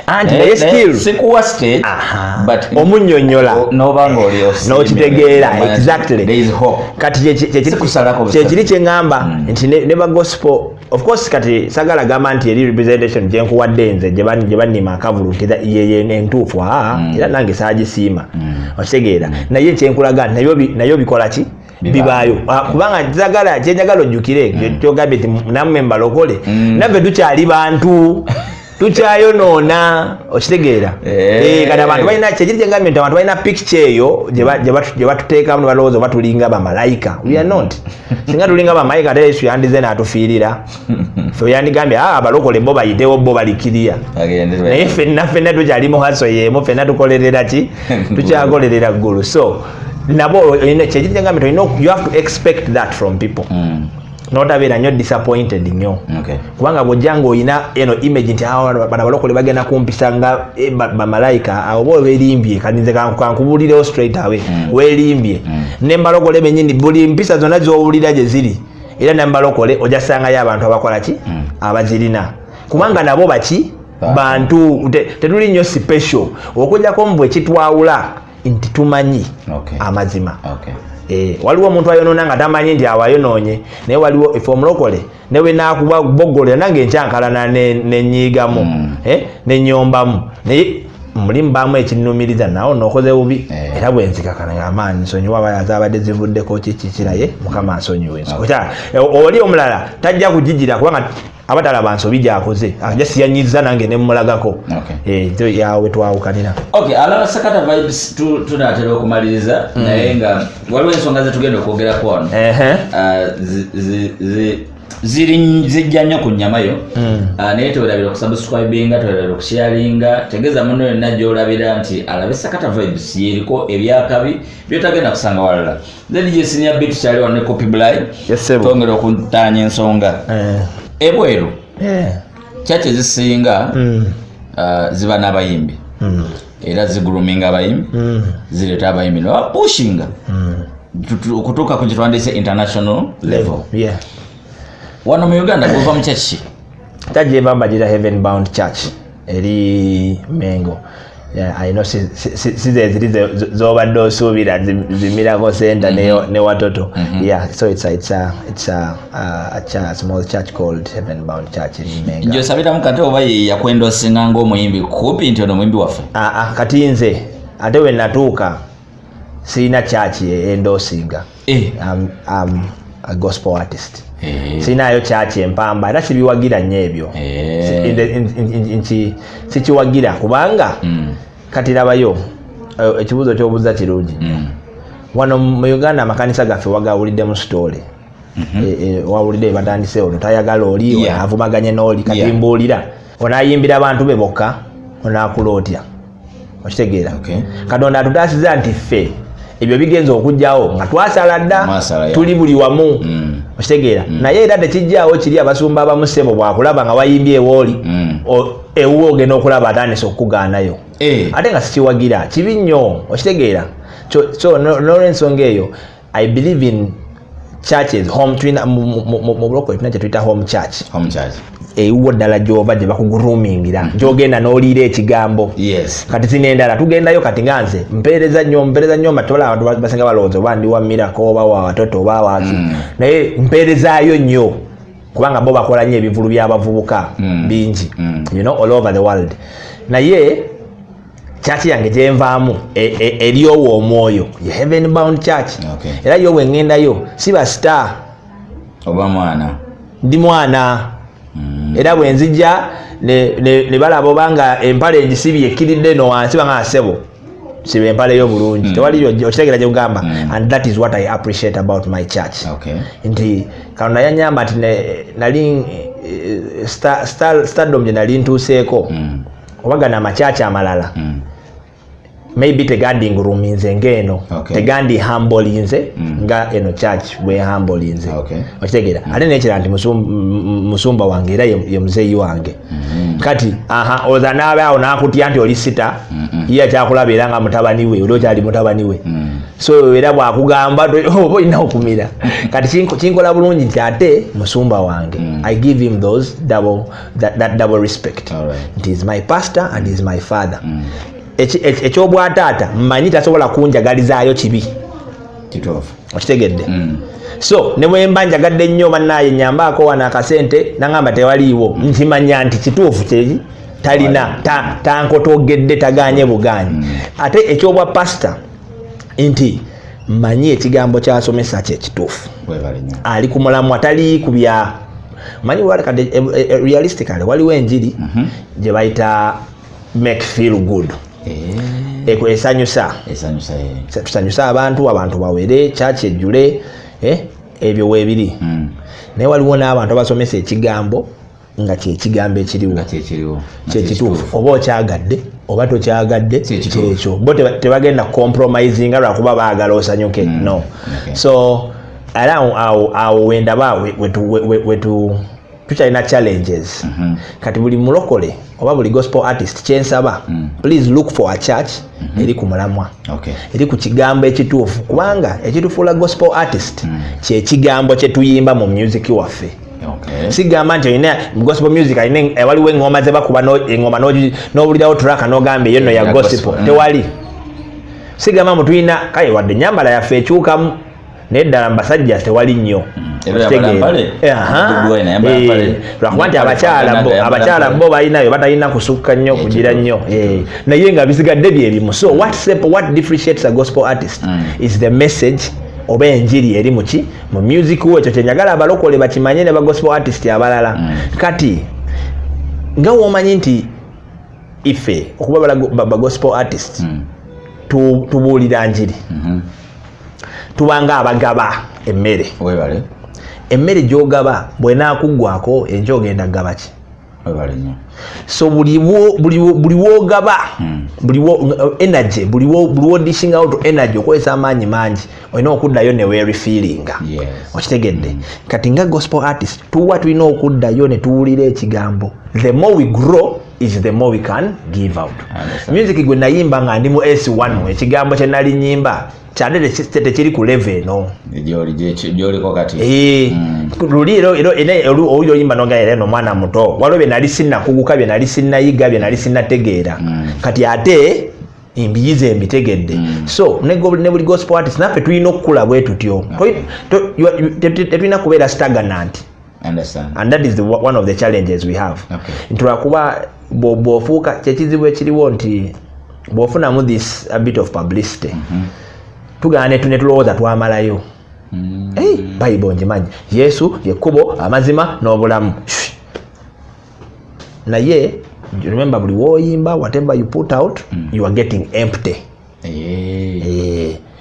[SPEAKER 3] and naye still
[SPEAKER 1] sikuwa stage but
[SPEAKER 3] omunnyonnyola
[SPEAKER 1] n'obanga oli
[SPEAKER 3] n'okitegeera exactly
[SPEAKER 1] there is hope
[SPEAKER 3] kati kyekiri kye ŋŋamba nti ne ba gospel of course kati sagala gamba nti eri representation gye nkuwadde nze gye bannima akavulu nti ye entuufu era nange saagisiima okitegeera naye kyenkulaga nayo bikola ki bibaayo kubanga sagala kyenjagala ojjukire kyogambye nti nammwe mbalokole naffe tukyali bantu tukyayonoona okitegeera kati abantu balina kyekiri kyengambye nti abantu balina picture eyo gye batuteekamu ne balowooza oba tulinga bamalayika we are not singa tulinga bamalayika ate yesu yandize n'atufiirira fe yandigambye abalokole bo bayitewo bo balikiriya naye ffenna tukyali mu haso yeemu ffenna tukolerera ki tukyakolerera ggulu so nabo kyekiri kyengambye you have to expect that from people notabeera nnyo disappointed nnyo kubanga bw'ojjanga olina eno image nti bano abalokole bagenda kumpisa nga bamalayika oba weerimbye kaninze kankubuulirewo straight away weerimbye nembalokole bennyini buli mpisa zonna z'owulira gye ziri era nembalokole ojasangayo abantu abakola ki abazirina kubanga nabo baki bantu tetuli nnyo special okugjako mu bwe kitwawula nti tumanyi amazima waliwo omuntu ayonoona nga tamanyi nti awayonoonye naye waliwo efe omulokole newe nakuba boggolera nange enkyankalana nenyiigamu nenyombamu naye mulimu baamu ekinnumiriza nawo nookoze bubi era bwenzikakana amaanyi nsonyiwa abayaza abadde zivuddeko kikiraye mukama ansonyiwe oli omulala tajja kugijira kubanga abatalaba nsobi gyakoze ajja siyanyiza nange nemulagako yawe twawukanira
[SPEAKER 1] alaba Sakata Vibes tunaatera okumaliriza naye nga waliwo ensonga zetugenda okwogerako wano zijja nnyo ku nnyama yo naye tewerabira okusubscribinga tewerabira okusharinga tegeeza muno yonna gy'olabira nti alabe Sakata Vibes yeriko ebyakabi byotagenda kusanga walala then gye senior bit kyali wano ne copy blind twongera okutaanya ensonga ebweru kyaki ezisinga ziba n'abayimbi era ziguruminga abayimbi zireeta abayimbi nebapushinga okutuuka ku kitwandise international level wano mu Uganda kuva mu kyaki
[SPEAKER 3] tajemba mbagira Heaven Bound Church eri Mengo I know ziri zobadde osuubira zimirako center ne watoto so it's a small church called Heaven Bound Church in Menga
[SPEAKER 1] njosabira mukate oba yakwenda osinga ng'omuyimbi kupi nti ono muyimbi waffe
[SPEAKER 3] kati nze ate we natuuka sirina church endoosinga I'm a gospel artist sinayo church empamba era sibiwagira nnyo ebyo sikiwagira kubanga kati labayo ekibuuzo ky'obuuza kirungi wano mu Uganda amakanisa gaffe wagawulidde mu story wawulidde batandise ono tayagala oli avumaganye n'oli kati mbuulira onaayimbira abantu be bokka onaakula otya okitegeera Katonda atutaasiza nti ffe ebyo bigenza okujjawo nga twasala dda tuli buli wamu okitegeera naye era tekijjaawo kiri abasumba abamu ssebo bwakulaba nga wayimbye ewooli ewuwe ogenda okulaba atandise okugaanayo ate nga sikiwagira kibi nnyo okitegeera so n'olwensonga eyo I believe in churches home mu bulokole tulina kyetuyita home church ewuwo ddala gy'ova gye bakugurumingira gy'ogenda n'oliira ekigambo kati sinendala tugendayo kati nga nze mpeereza nnyo matola abantu basinga balowooza oba ndi wa Miracle oba wa watoto oba waki naye mpeerezaayo nnyo kubanga bo bakola nnyo ebivulu by'abavubuka bingi all over the world naye church yange gyenvaamu eryowo omwoyo ye Heaven Bound Church era yo bwe ŋŋendayo siba star
[SPEAKER 1] oba mwana
[SPEAKER 3] ndi mwana era bwe nzijja ne balaba obanga empale egisibye ekkiridde no wansi banga asebo siba empale yo bulungi tewali okitegeera gye kugamba and that is what I appreciate about my church nti Katonda yanyamba nti nali stardom gye nali ntuuseeko obagana amakyaki amalala maybe tegandinguruminze ng'eno tegandi hambolinze nga eno church bwe hambolinze okitegeera ate nekira nti musumba wange era ye muzeeyi wange kati oza naabawo nakutya nti oli sita ye akyakulabira nga mutabani we oli okyali mutabani we so era bwakugamba oba olina okumira kati kinkola bulungi nti ate musumba wange I give him those that double respect. It is my pastor and he is my father. Ekyobwataata mmanyi tasobola kunjagalizaayo kibi
[SPEAKER 2] kituufu
[SPEAKER 3] okitegedde. So ne bwe mba njagadde nnyo bannaye nyambaako wana akasente nangamba tewaliiwo nkimanya nti kituufu kye talina tankotogedde tagaanye bugaanyi. Ate ekyobwa pastor nti mmanyi ekigambo kyasomesa kye kituufu ali ku mulamwa tali ku bya manyi kati realistically waliwo enjiri gye bayita make feel good. Esanyusa tusanyusa abantu abantu church ejjule ebyo weebiri naye waliwo n'abantu abasomesa ekigambo nga kyekigambo ekiriwo kyekituufu oba okyagadde oba tokyagadde kyekyo bo tebagenda compromisinga lwakuba baagala osanyuke no. So era awo wendaba tukyalina challenges kati buli mulokole oba buli gospel artist kyensaba please look for a church eri ku mulamwa eri ku kigambo ekituufu kubanga ekitufuula gospel artist kyekigambo kyetuyimba mu music waffe. Sigamba nti olina gospel music waliwo engoma ze bakuba engoma n'owulirawo track n'ogamba eyo nno ya gospel tewali. Sigamba mu tulina kale wadde ennyambala yaffe ekyukamu naye ddala mu basajja tewali nnyo lwakuba nti abakyala bo balinayo batalina kusukka nnyo kugira nnyo naye nga bisigadde byebimu. So what differentiates a gospel artist is the message oba enjiri eri muki mu music wo. Ekyo kyenyagala abalokole bakimanye ne ba gospel artist abalala. Kati nga womanyi nti ife okuba ba gospel artist tubuulira njiri tubanga abagaba emmere emmere gyogaba bwenakuggwako enjo ogenda gaba ki so buli wogaba energy buli wodishing out energy okozesa amaanyi mangi olina okuddayo ne weerefeelinga okitegedde. Kati nga gospel artist tuwa tulina okuddayo ne tuwulira ekigambo. The more we grow is the more we can give out. Music gwe nayimba nga ndi mu S1 ekigambo kye nali nyimba kyadde tekiri ku level no
[SPEAKER 2] gyoliko kati
[SPEAKER 3] luliro oli oyimba nogaera no mwana muto waliwo bye nali sinnakuguka bye nali sinnayiga bye nali sinnategeera kati ate embiyize embitegedde. So ne buli gospel artist naffe tulina okukula bwe tutyo tetulina kubeera stagnant. And that is one of the challenges we have. Ntulakuba bw'ofuuka kyekizibu ekiriwo nti bw'ofunamu this a bit of publicity tugaane tunetulowooza twamalayo Bible njimanyi Yesu yekkubo amazima n'obulamu naye remember buli woyimba whatever you put out you are getting empty.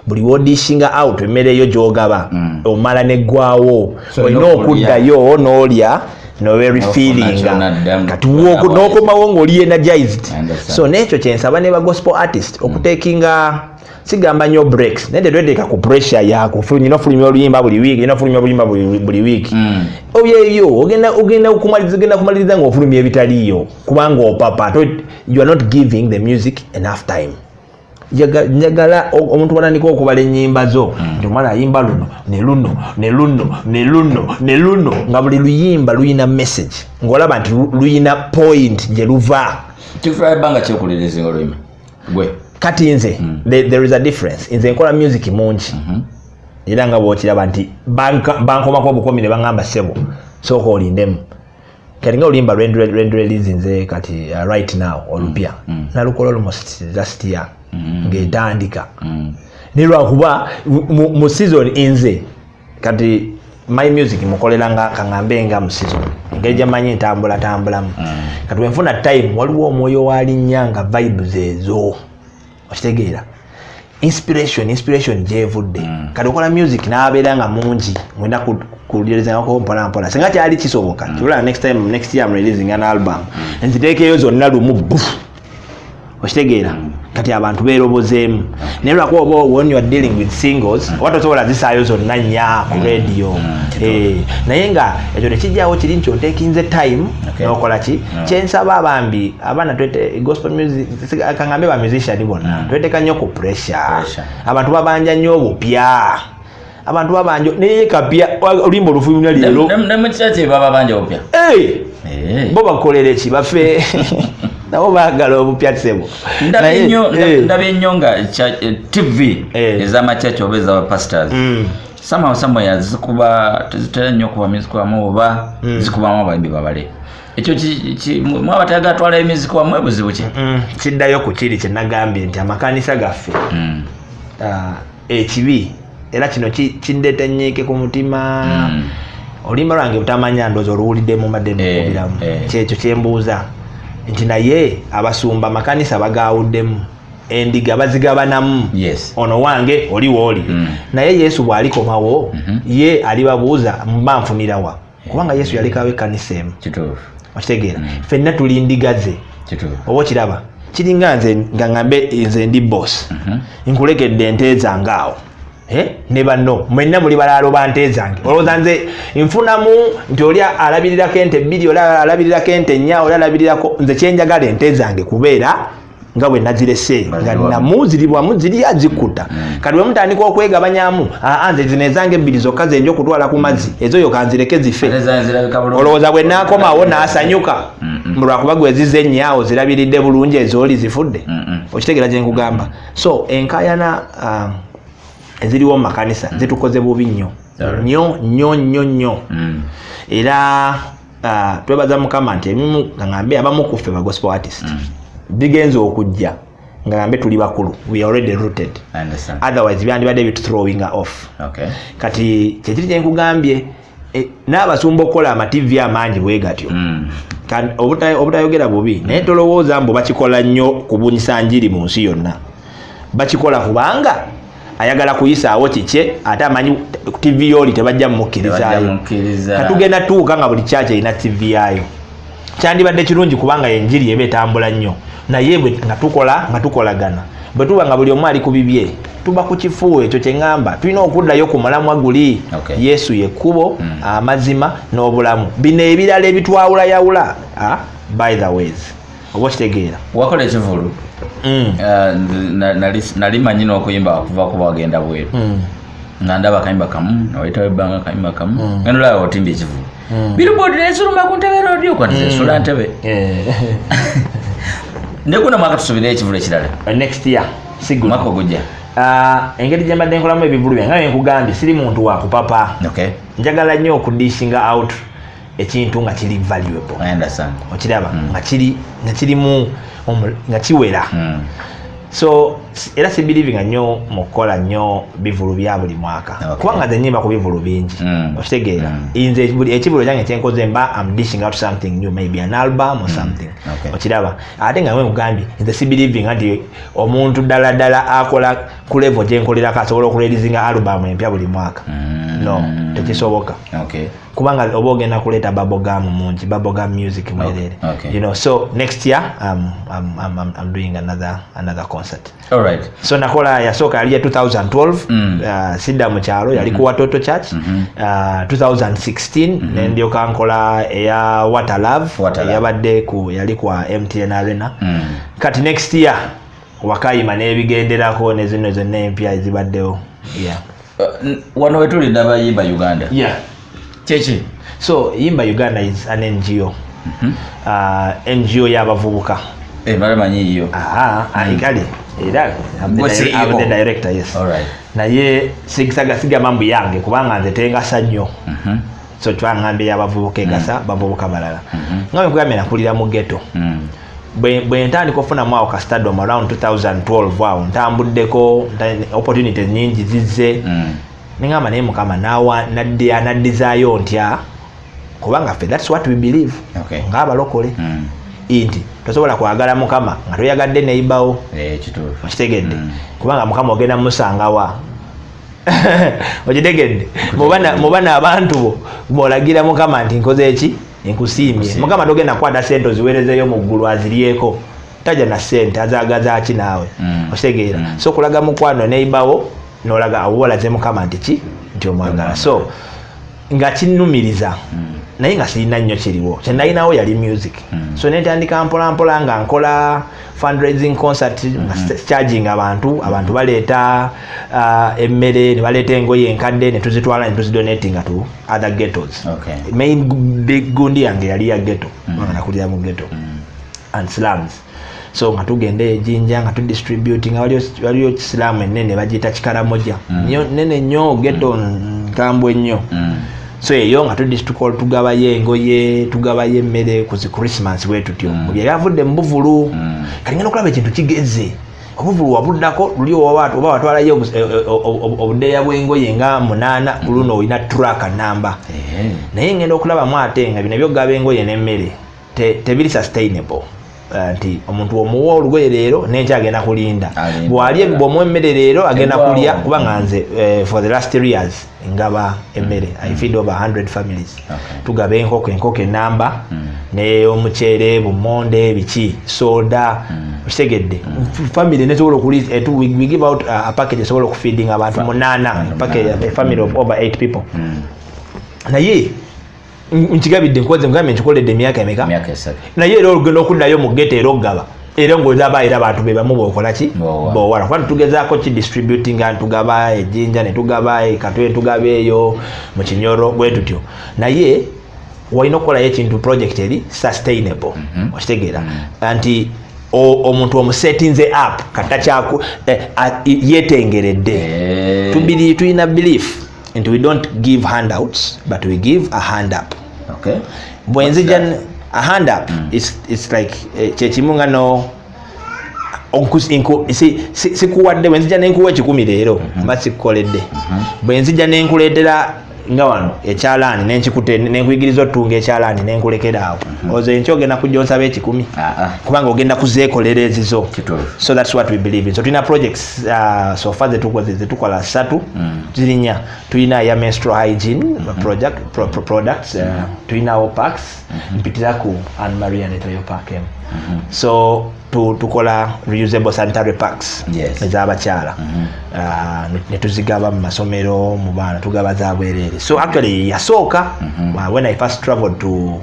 [SPEAKER 3] Buli wodishinga out emmere eyo gyogaba omala neggwawo olina okuddayo n'olya nowerefeelinga kati n'okomawo ng'oli energized. So n'ekyo kyensaba ne ba gospel artist okutekinga sigamba nnyo breaks naye tetweteeka ku pressure yako nyina ofulumya oluyimba buli wiiki nyina ofulumya oluyimba buli wiiki obyeyo ogenda kumaliriza ng'ofulumya ebitaliyo kubanga opapa you are not giving the music enough time. Njagala omuntu wanandika okubala ennyimba zo nti omwana ayimba luno nga buli luyimba luyina message ng'olaba nti luyina point gye luva.
[SPEAKER 2] kifulabanga kyokuliriza oluyimba gwe
[SPEAKER 3] kati nze there is a difference. Nze nkola music mungi era nga bw'okiraba nti bankomako obukomi ne baŋŋamba ssebo sooka olindemu kati nga oluyimba lwendrelizi nze kati right now olupya nalukola almost last year ng'etandika ne lwakuba mu season nze kati my music mukolera nga kaŋŋambe nga mu season engeri gyemanyi ntambulamu kati wenfuna time waliwo omwoyo walinnya nga vibes ezo okitegeera inspiration gyevudde kati okola music n'abeera nga mungi mwena kulirizangako mpolampola singa kyali kisoboka kibula next year I'm releasing an album nziteekeyo zonna lumu okitegeera kati abantu beerobozeemu naye lwako oba when you are dealing with singles oba tosobola zisaayo zonna nnya ku radio naye nga ekyo tekijjawo kiri nti oteekinze time n'okola ki kyensaba abambi abaana gospel music kangambe ba musician bonna tweteeka nnyo ku pressure abantu babanja nnyo obupya abantu babanja naye kapya olimba olufulumya leero
[SPEAKER 1] nemukyaki baba banja obupya
[SPEAKER 3] bo bakolera eki bafe nabo baagala obupya tsebo
[SPEAKER 1] ndabye nnyo nga TV ez'amakyaki oba ez'abapastors somewhere zikuba tezitera nnyo kuba miziki wamu oba zikubamu abayimbi babale ekyo mwabataga atwala emiziki wamu ebuzibu ki
[SPEAKER 3] kiddayo ku kiri kye nagambye nti amakanisa gaffe ekibi era kino kindeeta nnyiike ku mutima olimba lwange butamanya ndoozi oluwulidde mu madde mukubiramu kyekyo kyembuuza nti naye abasumba amakanisa bagaawuddemu endiga bazigabanamu ono wange oli wooli naye yesu bw'alikomawo ye alibabuuza mba nfunirawa kubanga yesu yalekawo ekkanisa emu okitegeera ffenna tuli ndiga ze oba okiraba kiringa nze nga ngambe nze ndi boss nkulekedde ente zange awo ne banno mwenna muli balaalo ba nte zange olowooza nze nfunamu nti oli alabirirako ente bbiri oli alabirirako ente nnya oli alabirirako nze kyenjagala ente zange kubeera nga bwe nazirese nga namuziribwamu ziri azikuta kati bwe mutandika okwegabanyamu nze zino ezange ebbiri zokka zenja okutwala ku mazzi ezo yo kanzireke zife olowooza bwe naakomawo n'asanyuka lwakuba gwe zize nnyaawo zirabiridde bulungi ezooli zifudde okitegeera gye nkugamba so enkayana eziriwo mu makanisa zitukoze bubi nnyo era twebaza mukama nti emimu ngambe abamu ku ffe ba gospel artist bigenze okujja ngambe tuli bakulu we are already rooted otherwise byandibadde bitu throwing off kati kyekiri kye nkugambye n'abasumba okukola amativi amangi bwe gatyo obutayogera bubi naye tolowooza mbu bakikola nnyo kubunyisa njiri mu nsi yonna bakikola kubanga ayagala kuyisaawo kikye ate amanyi TV yoli tebajja mumukkirizayo katugenda tuuka nga buli kyakyo erina TV yaayo kyandibadde kirungi kubanga enjiri eba etambula nnyo naye nga tukolagana bwe tuba nga buli omu ali ku bibye tuba ku kifuuwo ekyo kye ŋŋamba tulina okuddayo ku mulamwa guli yesu yekkubo amazima n'obulamu bino ebirala ebitwawulayawula by the ways oba okitegeera
[SPEAKER 1] wakola ekivulu nali manyi n'okuyimba kuva kuba wagenda bweru nga ndaba akayimba kamu nawayitawo ebbanga akayimba kamu nga nolaba otimbye ekivulu billboard nesuluma ku ntebe radio kwati zesula ntebe nekuna mwaka tusubireyo ekivulu ekirala
[SPEAKER 3] next year
[SPEAKER 1] mwaka ogujja
[SPEAKER 3] engeri gye mbadde nkolamu ebivulu byange nga nkugambye siri muntu wa kupapa njagala nnyo okudishinga out ekintu nga kiri valuable okiraba nga kirimu nga kiwera so era si believing nnyo mu kukola nnyo bivulu bya buli mwaka kubanga nze nnyimba ku bivulu bingi okitegeera nze ekivulu kyange kyenkoze mba am dishing out something new maybe an album or something okiraba ate nga nkugambye nze si believing nti omuntu ddala akola ku level gye nkolerako asobola okurelizinga album empya buli mwaka no tekisoboka kubanga oba ogenda kuleeta bubblegum mungi bubblegum music mwerere you know so next year I'm doing another concert so nakola yasooka yali ya 2012 sidda mu kyalo yali ku Watoto Church 2016 nendyoka nkola eya Water Love yabadde yali kwa MTN Arena kati next year wakayima n'ebigenderako ne zino zonna empya ezibaddewo
[SPEAKER 1] wano wetuli ndaba yimba Uganda
[SPEAKER 3] Chechi. So Yimba Uganda is an NGO. NGO y'abavubuka.
[SPEAKER 1] Maramanyi hiyo.
[SPEAKER 3] Ikali. I'm the director, yes.
[SPEAKER 1] All right.
[SPEAKER 3] Na ye siga mambo yange kubanga nze tenga sanyo. So twangambe y'abavubuka egasa bavubuka balala. Ngawe kugambe nakulira mu ghetto. Bwe ntandika okufuna mwawo ka stardom around 2012 waawo ntambuddeko opportunities nyingi zizze. Ningamba naye mukama naddizaayo ntya kubanga ffe that's what we believe ng'abalokole nti tosobola kwagala mukama nga toyagadde neyibawo okitegedde kubanga mukama ogenda musangawa okitegedde mubana abantu bolagira mukama nti nkoze eki nkusiimye mukama togenda kwata sente oziweerezeeyo mu ggulu aziryeko taja na sente azagaza ki naawe otegeera so kulaga mukwano neibawo nolaga awolaze mukama nti omwagala so nga kinnumiriza naye nga sirina nnyo kiriwo kyenalinawo yali music so netandika mpolampola nga nkola fundraising concert charging abantu baleeta emmere ne baleeta engoye enkadde ne tuzitwala ne tuzidonating to other ghettos. Main big gundi yange yali ya ghetto nga nakulira mu ghetto and slums so nga tugenda ejinja nga tudistributing waliyo kisilamu ennene bagiyita Kikaramoja nene nnyo ghetto nkambwe nnyo so eyo nga tugabayo engoye tugabayo emmere ku Christmas bwe tutyo yali avudde mu buvulu kali ngenda okulaba ekintu kigeze obuvulu wabuddako luli oba watwalayo obudeeya bw'engoye nga 8 luno olina track number naye ngenda okulaba ate nga bino byogaba engoye n'emmere tebiri sustainable nti omuntu omuwa olugoye leero n'enkya agenda kulinda bw'ali bw'omuwa emmere leero agenda kulya kubanga nze for the last 3 years ngaba emmere I feed over 100 families tugaba enkoko enamba ne omuceere bumonde biki soda kitegedde family nesobola okuliza we give out a package esobola okufeeding abantu 8 package a family of over 8 people naye nkigabidde nkoze mugambe nkikoledde emyaka emeka naye era olugendo okuddayo mu ghetto era okugaba era ng'ozaba era abantu be bamu b'okola ki b'owala kuba tugezaako ki distributing nga tugaba ejjinja ne tugaba ekatwe tugaba eyo mu Kinyoro bwe tutyo naye walina okukolayo ekintu project eri sustainable okitegeera nti omuntu omusetinze up katakyaku yetengeredde tulina belief and we don't give handouts but we give a hand up. Bwenzija a hand up it's like chechimunga no sikuwadde bwenzija nenkuwa 10 leero basikoledde bwenzija nenkuleetera nga wano ekyalaani nenkuyigiriza otunga ekyalaani nenkulekera awo oze nkyogenda kujonsabe 10 kubanga ogenda kuzeekolera ezizo so that's what we believe in so tulina projects so far zetukola 3 zirinya tulina ya menstrual hygiene products tulinawo packs mpitira ku Anne Maria netayo pack so tukola reusable sanitary packs ez'abakyala netuzigaba mu masomero mu baana tugaba za bwerere so actually yasooka when I first traveled to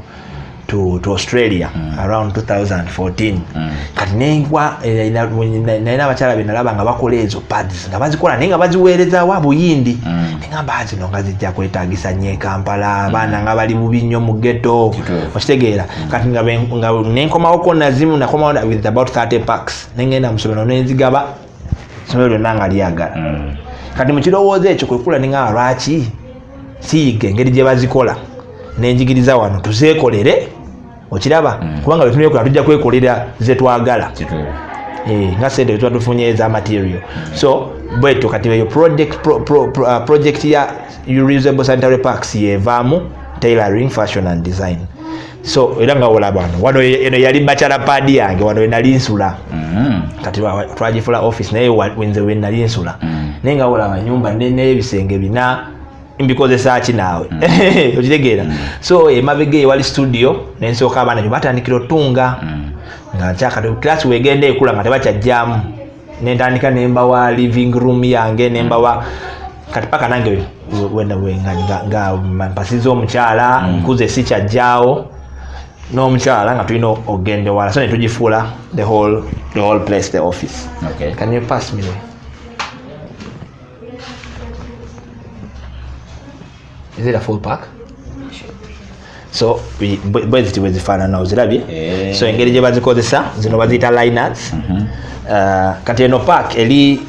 [SPEAKER 3] Australia around 2014 kati nengwa naina abakyala benalaba nga bakola ezo pads nga bazikola naye nga baziweereza wa buyindi nengamba zino nga zijja kwetaagisa nnyo Kampala abaana nga bali bubi nnyo mu ghetto okitegeera kati nga nenkomawo konna zimu nakomawo with about 30 packs nengenda mu ssomero nenzigaba essomero lyonna nga lyagala kati mu kirowoozo ekyo kwekula nengamba lwaki siyiga engeri gye bazikola nenjigiriza wano tuzeekolere okiraba kubanga bwe tuneekola tujja kwekolera ze twagala nga sente bwe tuba tufunye eza material so bweto kati eyo project ya reusable sanitary packs yevaamu tailoring fashion and design so era nga olaba wano eno yali bakyala padi yange wano enali nsula kati twagifula office naye wenze wenali nsula naye nga olaba nyumba n'ebisenge bina mbikozesa ki naawe okitegeera so emabege wali studio nensooka abaana nyo batandikira otunga nga nkyakati class wegenda ekula nga tebakyajjamu nentandika nembawa living room yange nembawa kati paka nange nga mpasiza omukyala nkuze sikyajjaawo n'omukyala nga tulina ogende wala so netugifuula the whole place the office. Can you pass me Is it a full pack? So bweziti wezifaanana ozirabye so engeri gye bazikozesa zino baziyita liners kati eno pack eri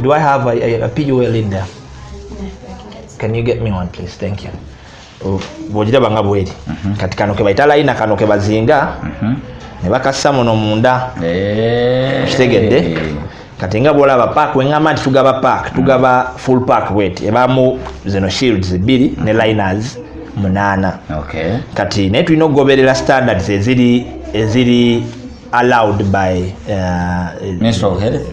[SPEAKER 3] do I have a PUL in there? Can you get me one please? Thank you. Bwogiraba nga bweri kati kano ke bayita liner kano ke bazinga ne bakassa muno munda kitegedde kati nga bwolaba pack wengamba nti tugaba pack tugaba full pack weight ebamu zino shields 2 ne liners 8 kati naye tulina okugoberera standards eziri allowed by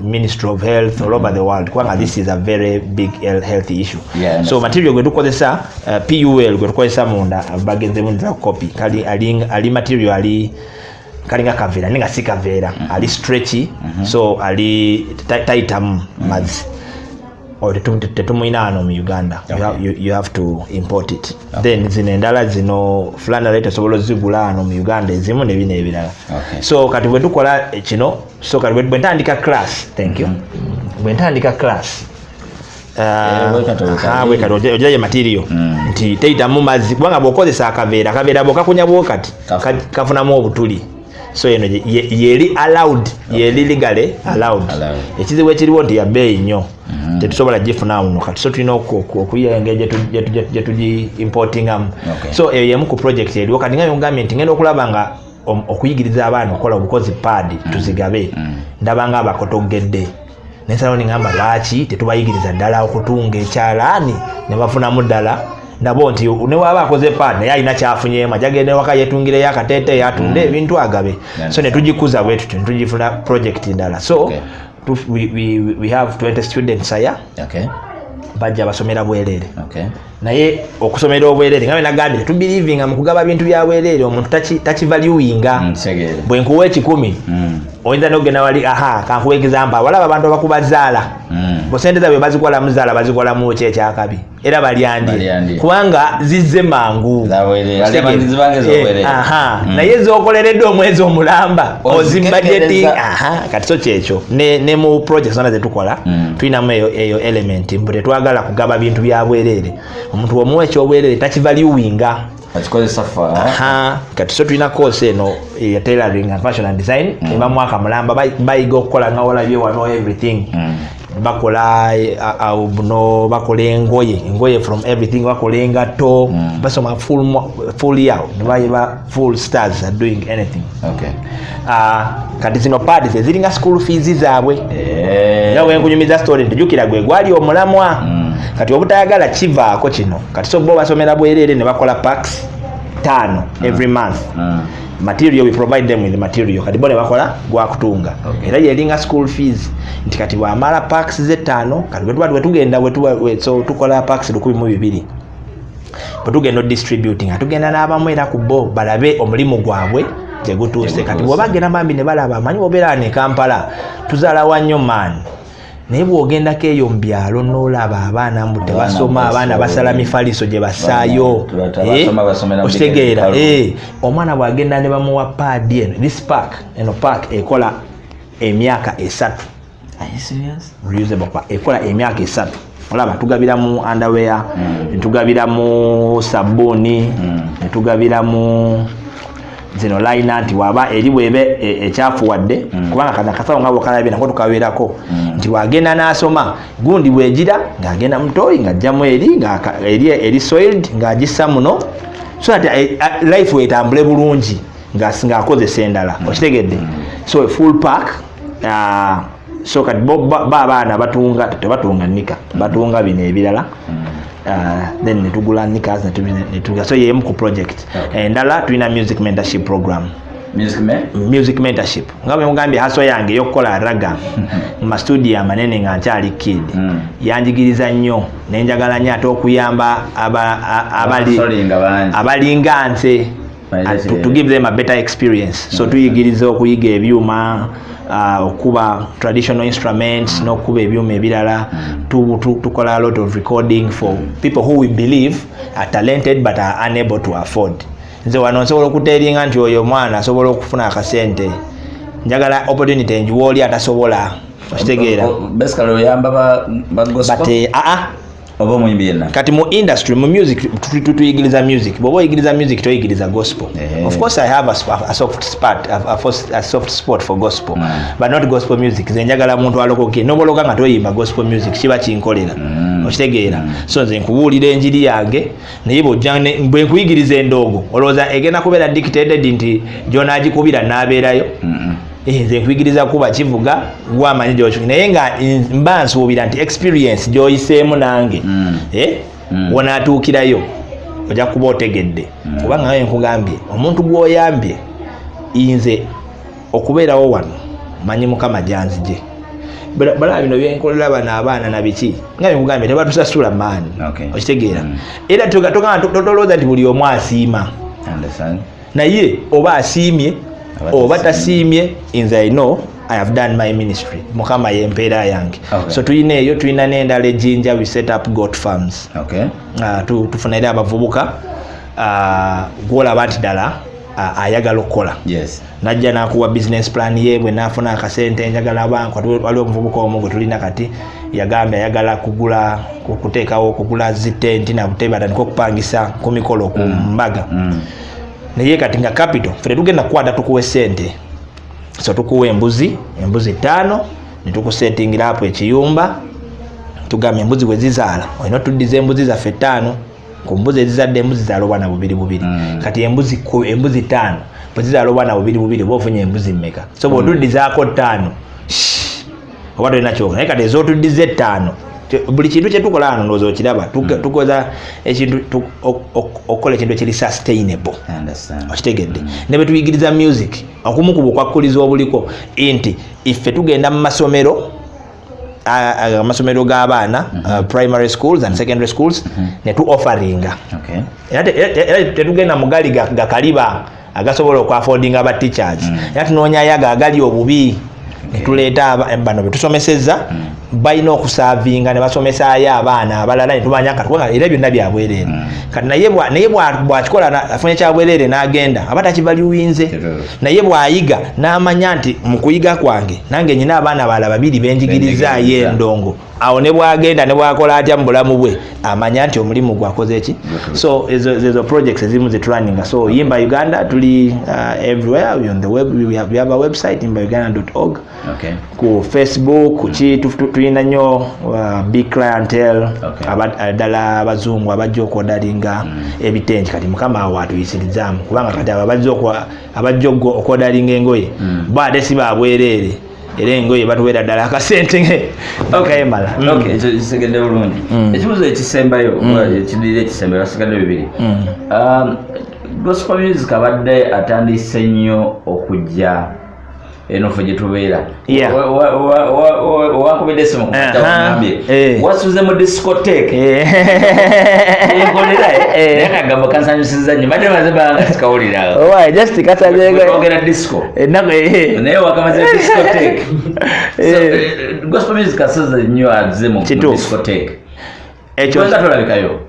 [SPEAKER 3] Ministry of Health all over the world kubanga this is a very big health issue so material gwe tukozesa PUL gwe tukozesa munda bagenze munda copy kali ali material ali kalinga kaveera ninga si kaveera ali stretchy so ali taitamu mazzi tetumuyina wano mu Uganda. You have to import it. Then zino endala zino flannel tosobola zigula wano mu Uganda ezimu ne bino ebirala. So kati bwe tukola kino so kati bwe ntandika class thank you bwe ntandika class ojaye material nti teitamu mazzi kubanga bw'okozesa akaveera bw'okakunya bwokati kafunamu obutuli. So yeli allowed yeli legally allowed ekizibu ekiriwo nti ya bbeeyi nnyo tetusobola gifuna uno kati so tulina okuyenga gye tugi importingamu. So eyo yemu ku project eriwo kati nga yongambye nti ngenda okulaba nga okuyigiriza abaana okukola obukozi pad tuzigabe ndabanga abakotogedde nensalawo ningamba lwaki tetubayigiriza ddala okutunga ekyalaani ne bafunamu ddala nabo nti ne waba akoze pad naye alina kyafunyeemu ajagende waka yetungireyo akateete yatunde ebintu agabe. So ne tugikuza bwe tutyo ne tugifuna project ndala. So we have 20 students aya bajja basomera bwerere naye okusomera obwerere nga nagambye tetubelievinga mu kugaba bintu bya bwerere omuntu takivaluinga bwe nkuwa 10 oyinza n'ogenda wali kankuwa example walaba abantu abakubazaala bosendeza bwe bazikola muzaala bazikola mu kyakabi era balyandi kubanga zizze mangu naye zokoleredde omwezi omulamba ozimbadeti kati so kyekyo ne mu project zona zetukola tulinamu eyo element mbu tetwagala kugaba bintu bya bwerere omuntu omuwa ekyobwerere takivaluinga kati so tulina course eno ya tailoring and fashion and design eba mwaka mulamba bayiga okukola nga walabye wano everything bakola buno bakola engoye from everything bakola engato basoma full year nebayiba full stars are doing anything kati zino pads eziringa school fees zaabwe nawe nkunyumiza story ntijukira gwe gwali omulamwa kati obutayagala kivaako kino kati so bo basomera bwerere ne bakola packs 5 every month material we provide them with the material kati bone bakola gwa kutunga era yelinga school fees nti kati wamala packs ze 5 kati bwe tugenda so tukola packs 12 bwe distributing atugenda n'abamu era ku bo balabe omulimu gwabwe tegutuse kati bw'obagenda mambi ne balaba amanyi obeera ne Kampala tuzaala wa nnyo man naye bw'ogendako eyo mu byalo n'olaba abaana mbu tebasoma abaana basala mifaliso gye basaayo okitegeera omwana bw'agenda ne bamuwa paadi eno this park ekola emyaka 3 reusable park ekola emyaka 3 olaba tugabiramu underwear netugabiramu sabuni netugabiramu zino line nti waba eri bwebe ekyafuwadde kubanga kana kasawo ngabo kalabye nako tukawerako nti wagenda n'asoma gundi bwegira ng'agenda mutoyi ng'ajjamu eri soiled ng'agissa muno so that life etambule bulungi ng'akozesa endala okitegedde so a full pack so kati babaana batunga tebatunga nika batunga bino ebirala then netugula nikas netuga so yemu ku project endala tulina music mentorship program music mentorship ngabe mugambye haso yange yokola raga mu studio amanene nga nkyali kid yanjigiriza nnyo nenjagala nnyo ate okuyamba abalinga nze to give them a better experience so tuyigiriza okuyiga ebyuma okuba traditional instruments n'okuba ebyuma ebirala tukola a lot of recording for people who we believe are talented but are unable to afford. Nze wano nsobola okuteeringa nti oyo mwana asobola okufuna akasente njagala opportunity enjiwooli atasobola okitegeera
[SPEAKER 1] basically oyamba ba gospel oba muyimbi yenna
[SPEAKER 3] kati mu industry mu music tuyigiriza music bobo oyigiriza music toyigiriza gospel of course I have a soft spot for gospel but not gospel music ze njagala muntu alokoke noboloka nga toyimba gospel music kiba kinkolera okitegeera so nze nkubuulira enjiri yange naye bojjane bwe nkuyigiriza endoogo olowooza egenda kubeera dictated nti gyona agikubira n'abeerayo nze nkuyigiriza kuba kivuga gwamanyi gy'okyuki naye nga mba nsuubira nti experience gy'oyiseemu nange wonaatuukirayo ojja kuba otegedde kubanga naye nkugambye omuntu gw'oyambye nze okubeerawo wano manyi mukama gyanzije balaba bino byenkolera bano abaana na biki nga nkugambye tebatusasula maani okitegeera era tolowooza nti buli omu asiima naye oba asiimye oba tasiimye nze I know I have done my ministry mukama yempeera yange. So tulina n'endala ejjinja we set up goat farms. Tufunira abavubuka gwolaba nti ddala ayagala okukola. Najja n'akuwa business plan ye bwe naafuna akasente njagala banka waliwo omuvubuka omu gwe tulina kati yagambye ayagala kugula zitenti na butebe atandika okupangisa ku mikolo ku mbaga. Naye kati nga capital ffe tugenda kukwata tukuwe sente, so tukuwa embuzi 5 ne tukusetingira apo ekiyumba tugambye embuzi bwe zizaala olina tuddiza embuzi zaffe 5 ku mbuzi ezizadde embuzi zaala obwana bubiri kati embuzi 5 bwe zizaala obwana bubiri oba ofunye embuzi mmeka so bw'otuddizaako 5 oba tolina kyogera naye kati ez'otuddiza 5 buli kintu kyetukola wano ndowooza okiraba tukoza ekintu okukola ekintu ekiri sustainable okitegedde ne bwe tuyigiriza music okumu ku bukwakkuliza obuliko nti iffe tugenda mu masomero amasomero g'abaana primary schools and secondary schools ne tu offeringa era tetugenda mu gali gakaliba agasobola okwaffordinga aba teachers era tunoonyayo agali obubi netuleeta bano betusomeseza balina okusaavinga ne basomesaayo abaana abalala netubanya katuwa era byonna byabwereere kati naye bwakikola afune kyabwereere n'agenda aba takivaliwinze naye bw'ayiga n'amanya nti mu kuyiga kwange nange nyina abaana balala 2 benjigirizaayo endongo awo ne bwagenda ne bwakola atya mu bulamu bwe amanya nti omulimu gwakoze eki. So ezo projects ezimu ziturunninga. So Yimba Uganda tuli everywhere on the web. We have a website yimbauganda.org. Ku Facebook tulina nnyo big clientele ddala abazungu abajja okwodalinga ebitengi kati mukama awo atuyisirizaamu kubanga kati abajja okwodalinga engoye baate si babwereere era engoye batuweera ddala akasente okayemala.
[SPEAKER 1] Ekyo kisegedde bulungi. Ekibuzo ekisembayo ekiddirira ekisembayo basigadde 2. Gospel music abadde atandise nnyo okujja eno ffe gye tubeera wakubidde esimu kumutawambye wasuze mu discotheque enkolera naye kagambo kansanyusiza nnyo badde maze banga tikawulira
[SPEAKER 3] just kasabyeogera
[SPEAKER 1] disco naye wakamaze discotheque gospel music asoze nnyo aze mu discotheque ekyo tulabikayo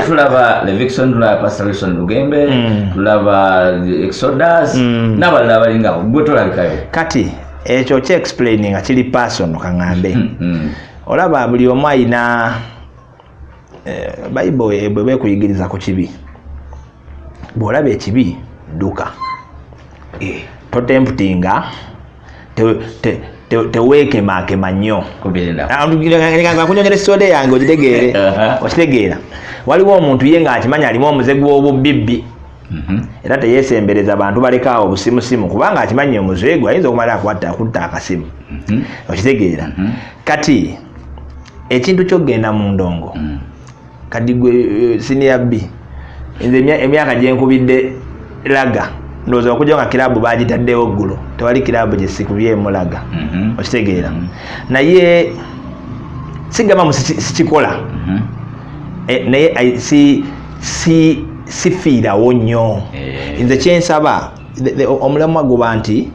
[SPEAKER 1] tulaba Levickson tulaba Pastor Wilson Lugembe tulaba Exodus n'abalala abalingako gwe tulabikayo kati ekyo kye explaining kiri personal kaŋŋambe olaba buli omu ayina Bible bwe beekuyigiriza ku kibi bw'olaba ekibi dduka totemputinga teweekemaakema nnyo kunyonyera essoda yange okitegeera waliwo omuntu ye ng'akimanya alimu omuze gw'obubbibbi era teyeesembereza bantu balekaawo obusimusimu kubanga akimanya omuze gwe ayinza okumala akutta akasimu okitegeera kati ekintu ky'okgenda mu ndongo kati gwe senior B nze emyaka gye nkubidde laga ndowooza okujja nga kirabu bagitaddewo ggulo tewali kirabu gye sikubyemu laga okitegeera naye sigamba sikikola naye sifiirawo nnyo nze kyensaba omulamwa guba nti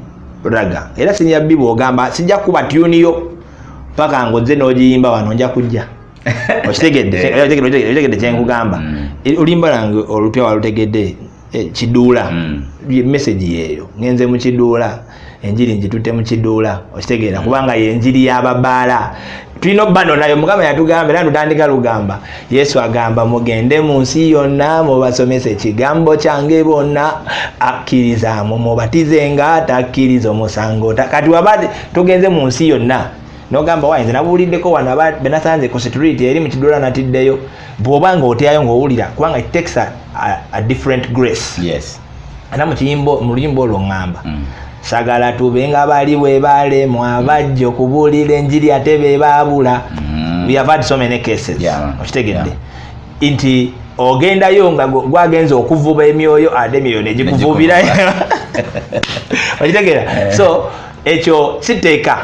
[SPEAKER 1] laga era senior B bw'ogamba sijja kuba tuniyo paka ng'ozze n'ogiyimba wano nja kujja okitegedde kyenkugamba oluyimba lwange olupya walutegedde kiduula message yeeyo ngenze mu kiduula enjiri njitutte mu kiduula okitegeera kubanga yenjiri y'ababaala tulina obbano nayo mukama yatugamba era tutandika lugamba Yesu agamba mugende mu nsi yonna mubasomesa ekigambo kyange bonna akkiriza mubatizenga atakkiriza omusango kati wabadde tugenze mu nsi yonna nogamba wayinze nabuuliddeko wano benasanze ku street eri mu kiduula natiddeyo bw'oba ng'otyayo ng'owulira kubanga it takes a different grace. Ana mu luyimba olwo ŋŋamba sagala tube nga bali bwe baalemwa abajja okubuulira enjiri ate be baabula. We have had so many cases okitegedde nti ogendayo nga gwagenza okuvuba emyoyo ate emyoyo negikuvubirayo okitegeera so ekyo siteeka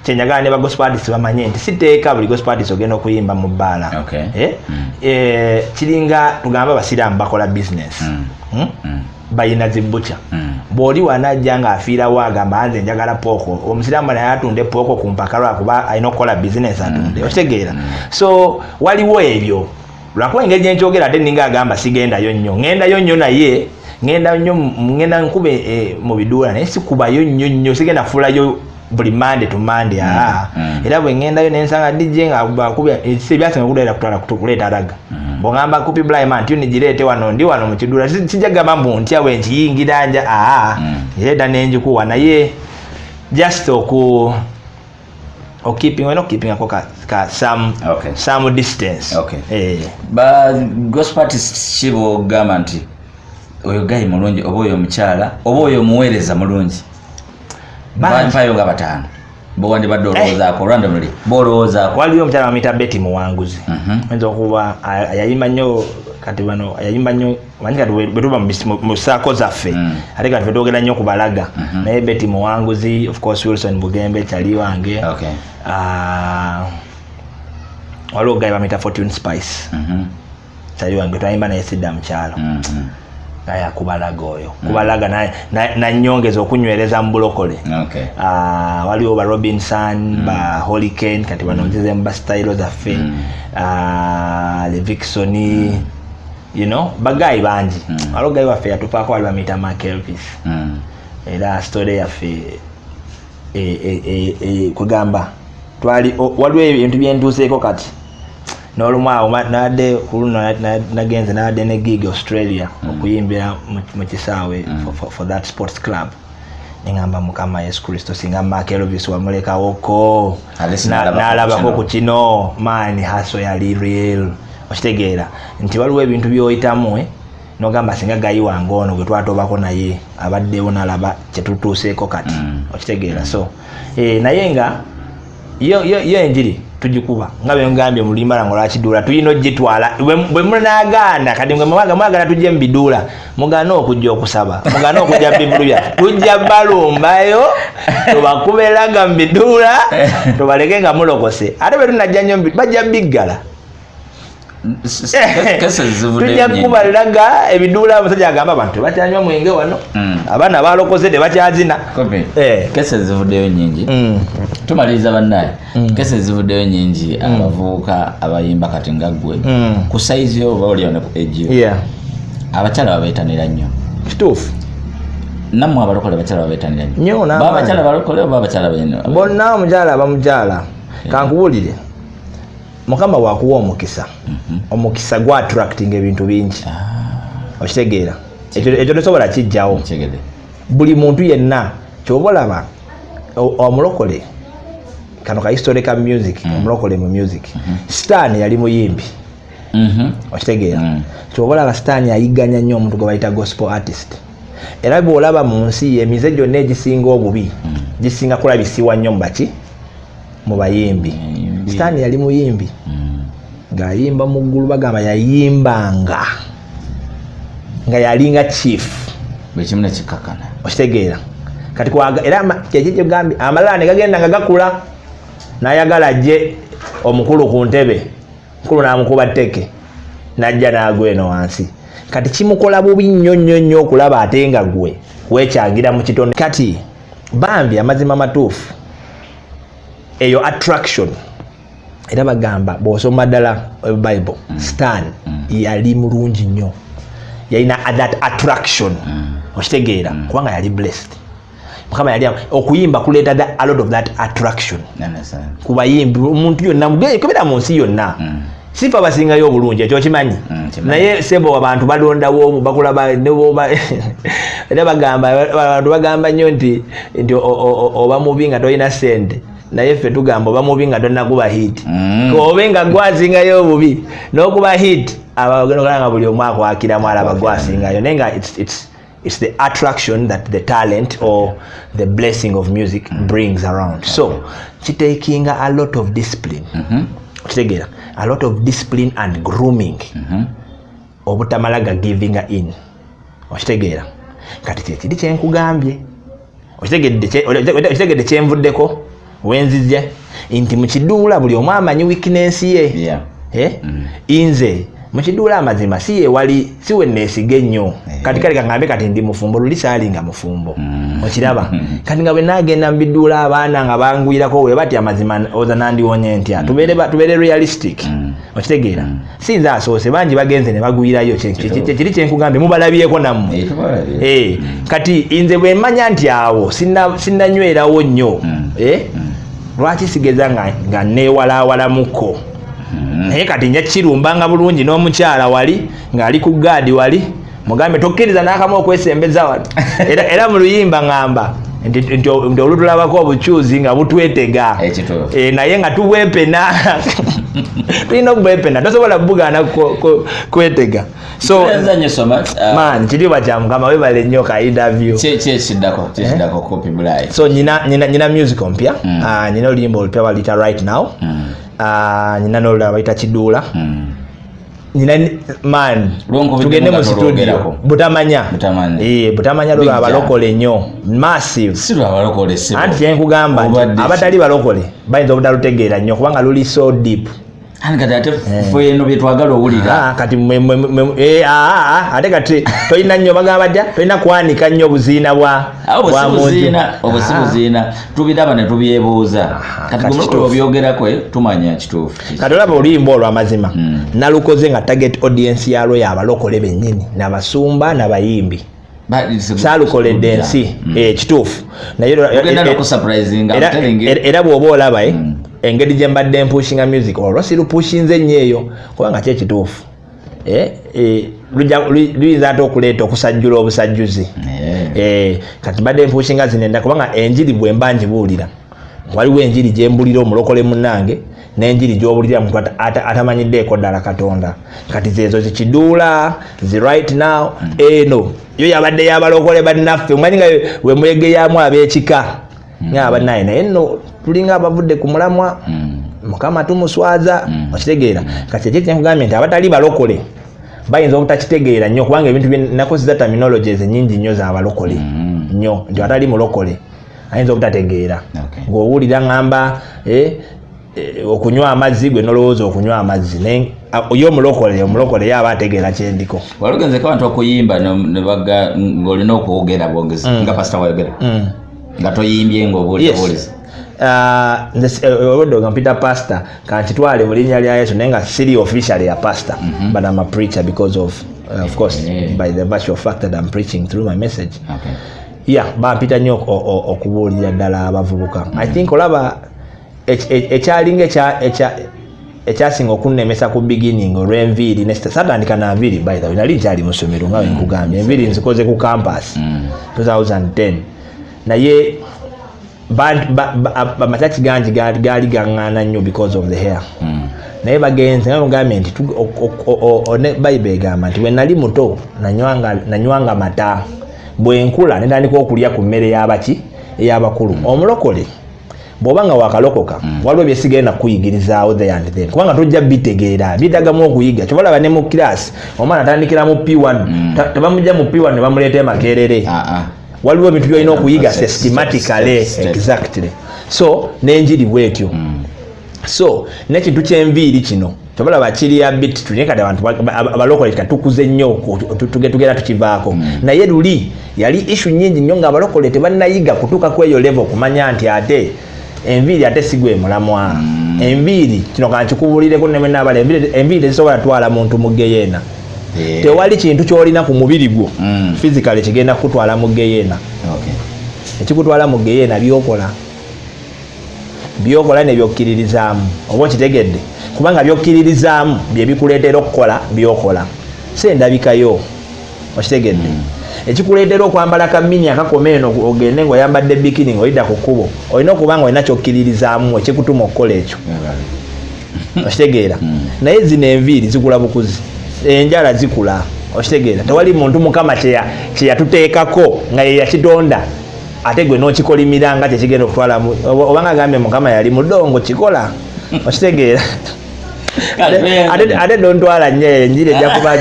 [SPEAKER 1] kyenjagala ne ba gospel artists bamanye nti siteeka buli gospel artists ogenda okuyimba mu bbaala kiringa tugamba abasiraamu bakola business
[SPEAKER 3] bayina zibucha bwoli wanajja nga afiirawo agamba anze njagala pooko omusiraamu naye atunde pooko ku mpaka lwakuba alina okukola bizinesi atunde okitegeera so waliwo ebyo lwakuba engeri gyenkyogera ate ninga agamba sigendayo nnyo naye ngenda nkube mu biduula naye sikubayo nnyo sigenda kufuulayo buli mande to mande era bwe ngendayo nensanga DJ nga bakubya ebyasanga kudera kutwala kuleeta alaga bongamba kupi Blind nti nigirete wano ndi wano mu kidula sijjaga mambu ntya we nkiyingira nja yeda nenjikuwa naye just oku keeping some distance
[SPEAKER 1] ba gospel artist chibo gamba nti oyo gayi mulungi oba oyo omukyala oba oyo omuweereza mulungi mpayo nga batano bwandi badoloozaako randomly boloozaako
[SPEAKER 3] waliyo omukyala bamuyita Betty Muwanguzi oyinza okuba yayimba nnyo kati bano yayimba nnyo manyi kati bwetuba mu saako zaffe ate kati twogera nnyo ku balaga naye Betty Muwanguzi of course Wilson Bugembe kyali wange waliwo gayi bamuyita Fortune Spice kyali wange twayimba naye Sidda mukyalo naye akubalaga oyo kubalaga nanyongeza okunywereza mu bulokole waliwo ba Robinson ba Hurricane kati banonzeze mu style zaffe le Vixon you know bagayi bangi waliwo gayi waffe yatupaako wali bamuyita Mark Elvis era story yaffe kugamba twali waliwo ebintu byentuuseeko kati n'olumwawo nadde kuluno nagenze nadde ne gig Australia okuyimbira mu kisaawe for that sports club nengamba mukama Yesu Kristo singa Mark Elvis wamulekawoko n'alabako ku kino maani haso yali real okitegeera nti waliwo ebintu byoyitamu nogamba singa gayi wange ono gwe twatobako naye abaddewo n'alaba kyetutuuseeko kati okitegeera so naye nga yo enjiri tujikuba nga bengambye mulimala ngola kidula tuyino ogitwala bwe munagaana kati mwe mwagala tujje mu bidula mugana okujja okusaba mugana okujja bibulya tujja balumbayo tubakubelaga mu bidula tubaleke nga mulokose ate bwe tunajja nnyo bajja biggala tujja kubalaga ebidula musajja agamba abantu batyanywa mwenge wano abaana balokoze tebakyazina
[SPEAKER 1] kese zivuddeyo nyingi tumaliriza bannaye kese zivuddeyo nyingi abavubuka abayimba kati nga ggwe ku saizi yo oba oli ku age abakyala babeetanira nnyo
[SPEAKER 3] kituufu
[SPEAKER 1] nammwe abalokole abakyala babeetanira
[SPEAKER 3] nnyo
[SPEAKER 1] abakyala balokole oba abakyala banyina
[SPEAKER 3] bonna omukyala abamukyala kankubuulire mukama wakuwa omukisa gwa attracting ebintu bingi okitegeera ekyo tosobola kijjawo buli muntu yenna kyobalaba omulokole kano ka historical music omulokole mu music Stan yali muyimbi okitegeera kyobalaba Stan ayiganya nnyo omuntu gwe bayita gospel artist era bw'olaba mu nsi emize gyonna egisinga obubi gisinga kulabisiwa nnyo mu bayimbi Stan yali muyimbi ng'ayimba mu ggulu bagamba yayimbanga nga yalinga chief
[SPEAKER 1] bekimu nekikakana
[SPEAKER 3] okitegeera kati era kyekyo gambi amalala ne gagenda nga gakula n'ayagala ajje omukulu ku ntebe mukulu n'amukuba tteke n'ajja n'agwa eno wansi kati kimukola bubi nnyo okulaba ate nga gwe weekyangira mu kitono kati bambi amazima matuufu eyo attraction era bagamba bw'osoma ddala Bible Stan yali mulungi nnyo yalina that attraction okitegeera kubanga yali blessed mukama yali okuyimba kuleeta a lot of that attraction ku bayimbi omuntu yonna kebera mu nsi yonna sifa basingayo obulungi ekyo kimanyi naye sebo abantu balondawo bakulaba era abantu bagamba nnyo nti oba mubi nga tolina ssente naye ffe tugamba oba mubi nga tonnakuba hit obe nga gwasingayo obubi n'okuba hit abagendaga buli omu akwakiramu alaba gwasingayo naye nga it's the attraction that the talent or the blessing of music brings around so kitaking a lot of discipline okitegeera a lot of discipline and grooming obutamalaga giving in okitegeera kati kyekiri kyenkugambye okitegedde kyenvuddeko wenzizye nti mu kiduula buli omu amanyi weakness ye inze mukiduula amazima si ye wali si we neesige nnyo kati kale kaŋŋambe kati ndi mufumbo luli saalinga mufumbo okiraba kati nga bwe naagenda mu biduula abaana nga bangwirako we bati amazima oza nandiwonye ntya tubeere realistic okitegeera sinze asoose bangi bagenze ne bagwirayo kiri kyenkugambye mubalabyeko nammwe kati nze bwe mmanya nti awo sinnanywerawo nnyo lwaki sigeza nga neewalaawalamuko naye kati nja kirumbanga bulungi n'omukyala wali ng'ali ku gaadi wali mugambe tokkiriza n'akamu okwesembeza wano era mu luyimba ŋŋamba nti olutulabako obukyuzi nga butwetega naye nga tubwepena tulina okubwepena tosobola bugaana kwetega so man kiriba kya mukama webale nnyo ka interview
[SPEAKER 1] kyekiddako kopi bulai
[SPEAKER 3] so nyina musical mpya nyina oluyimba olupya balita right now nyina n'olulala bayita kiduula nyina man tugende mu studio butamanya lolo abalokole nnyo massive anti kyenkugamba abatali balokole bayinza obutalutegeera nnyo kubanga luli so deep
[SPEAKER 1] feno byetwagala owulira
[SPEAKER 3] kati ate kati tolina nnyo bagamba dya tolina kwanika nnyo obuziina
[SPEAKER 1] obuziina tubiraba ne tubyebuuza kati gumulokole obyogerako tumanya kituufu
[SPEAKER 3] kati olaba oluyimba olwo amazima nalukoze nga target audience yalwo yabalokole bennyini n'abasumba n'abayimbi saalukoledde ensi kituufu era bw'oba olaba engeri gye mbadde mpushinga music olwo sirupushinze nnyo eyo kubanga kyekituufu luyinza ate okuleeta okusajjula obusajjuzi kati mbadde mpushinga zinenda kubanga enjiri bwe mba ngibuulira waliwo enjiri gye mbulira omulokole munnange n'enjiri gy'obulira muntu atamanyiddeeko ddala Katonda kati zeezo zikiduula zi right now eno yo yabadde yabalokole bannaffe omanyi nga we muyegeyamu ab'ekika ng'abanaye naye nno tulinga abavudde ku mulamwa mukama tumuswaza okitegeera kati ekyo kyenkugambye nti abatali balokole bayinza obutakitegeera nnyo kubanga ebintu byenakozesa terminologies ennyingi nnyo z'abalokole nnyo nti atali mulokole ayinza obutategeera ng'owulira ŋŋamba okunywa amazzi gwe nolowooza okunywa amazzi yo omulokole yaba ategeera kyendiko
[SPEAKER 1] walugenzeko abantu okuyimba ng'olina okwogera bwogezi nga pasita wayogera nga toyimbye ng'obuuliza
[SPEAKER 3] obudde ogampita pastor kankitwale mu linnya lya Yesu naye nga siri officially a pastor but I'm a preacher because of course by the virtue of fact that I'm preaching through my message bampita nnyo okubuulira ddala abavubuka I think olaba ekyalinga ekyasinga okunnemesa ku beginning olw'enviiri satandika na nviiri by the way nali nkyali mu ssomero nga wenkugambye enviiri nzikoze ku campus 2010 naye amakyaki gangi gaali gaŋŋaana nnyo because of the hair naye bagenze nga mugambye nti bayibuli egamba nti we nali muto nanywanga mata bwe nkula ne ntandika okulya ku mmere ey'abakulu omulokole bw'oba nga wakalokoka waliwo byesigenda kuyigirizaawo the and then kubanga tojja bitegeera bitagamu okuyiga kyobalaba ne mu kirasi omwana atandikira mu P1 tebamujja mu P1 ne bamuleeta emakerere waliwo ebintu byolina okuyiga systematically exactly so n'enjiri bwetyo so n'ekintu ky'enviiri kino kyobalaba kiri abit tulina kati abantu abalokole katukuze nnyo tugenda tukivaako naye luli yali issue nnyingi nnyo nga abalokole tebannayiga kutuuka ku eyo level kumanya nti ate enviiri ate sigwe mulamwa enviiri kino kankikubulireko neme n'abala enviiri tezisobola twala muntu mu geyeena tewali kintu kyolina ku mubiri gwo physically kigenda kutwala mu geyeena ekikutwala mu geyeena byokola nebyokkiririzaamu oba okitegedde kubanga byokkiririzaamu bye bikuleetera okukola byokola sendabikayo okitegedde ekikuleetera okwambala kamini akakoma eno ogende ng'oyambadde bikini ng'oyidda ku kkubo olina okuba nga olina kyokkiririzaamu ekikutuma okukola ekyo okitegeera naye zino enviiri zigula bukuzi enjala zikula okitegeera tewali muntu mukama kyeyatuteekako nga ye yakitonda ate gwe n'okikolimiranga kyekigenda okutwalamu obanga agambye mukama yali mudongo kikola okitegeera ate dontwala nnyo enjiri ejja kuba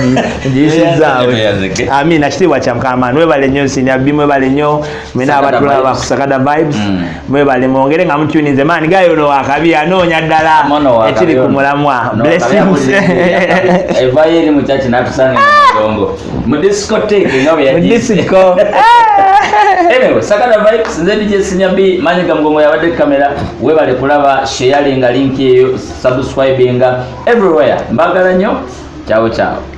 [SPEAKER 3] ngiyisizaawe. Amina, kitiibwa kya Mukama. Mwebale nnyo Senior B, mwebale nnyo mwena abatulaba ku Sakada Vibes. Mwebale mwongere nga mutuninze maani gayo ono wakabi anoonya ddala ekiri ku mulamwa. Blessings.
[SPEAKER 1] Evayo eri mu church n'atusanga mu discotheque nga bwe yagize.
[SPEAKER 3] Disco.
[SPEAKER 1] Anyway, Sakada Vibes, nze DJ Senior B, Manyi Gamugongo yabadde kamera. Webale kulaba, sharinga link eyo, subscribinga everywhere. Mbagala nnyo. Ciao ciao.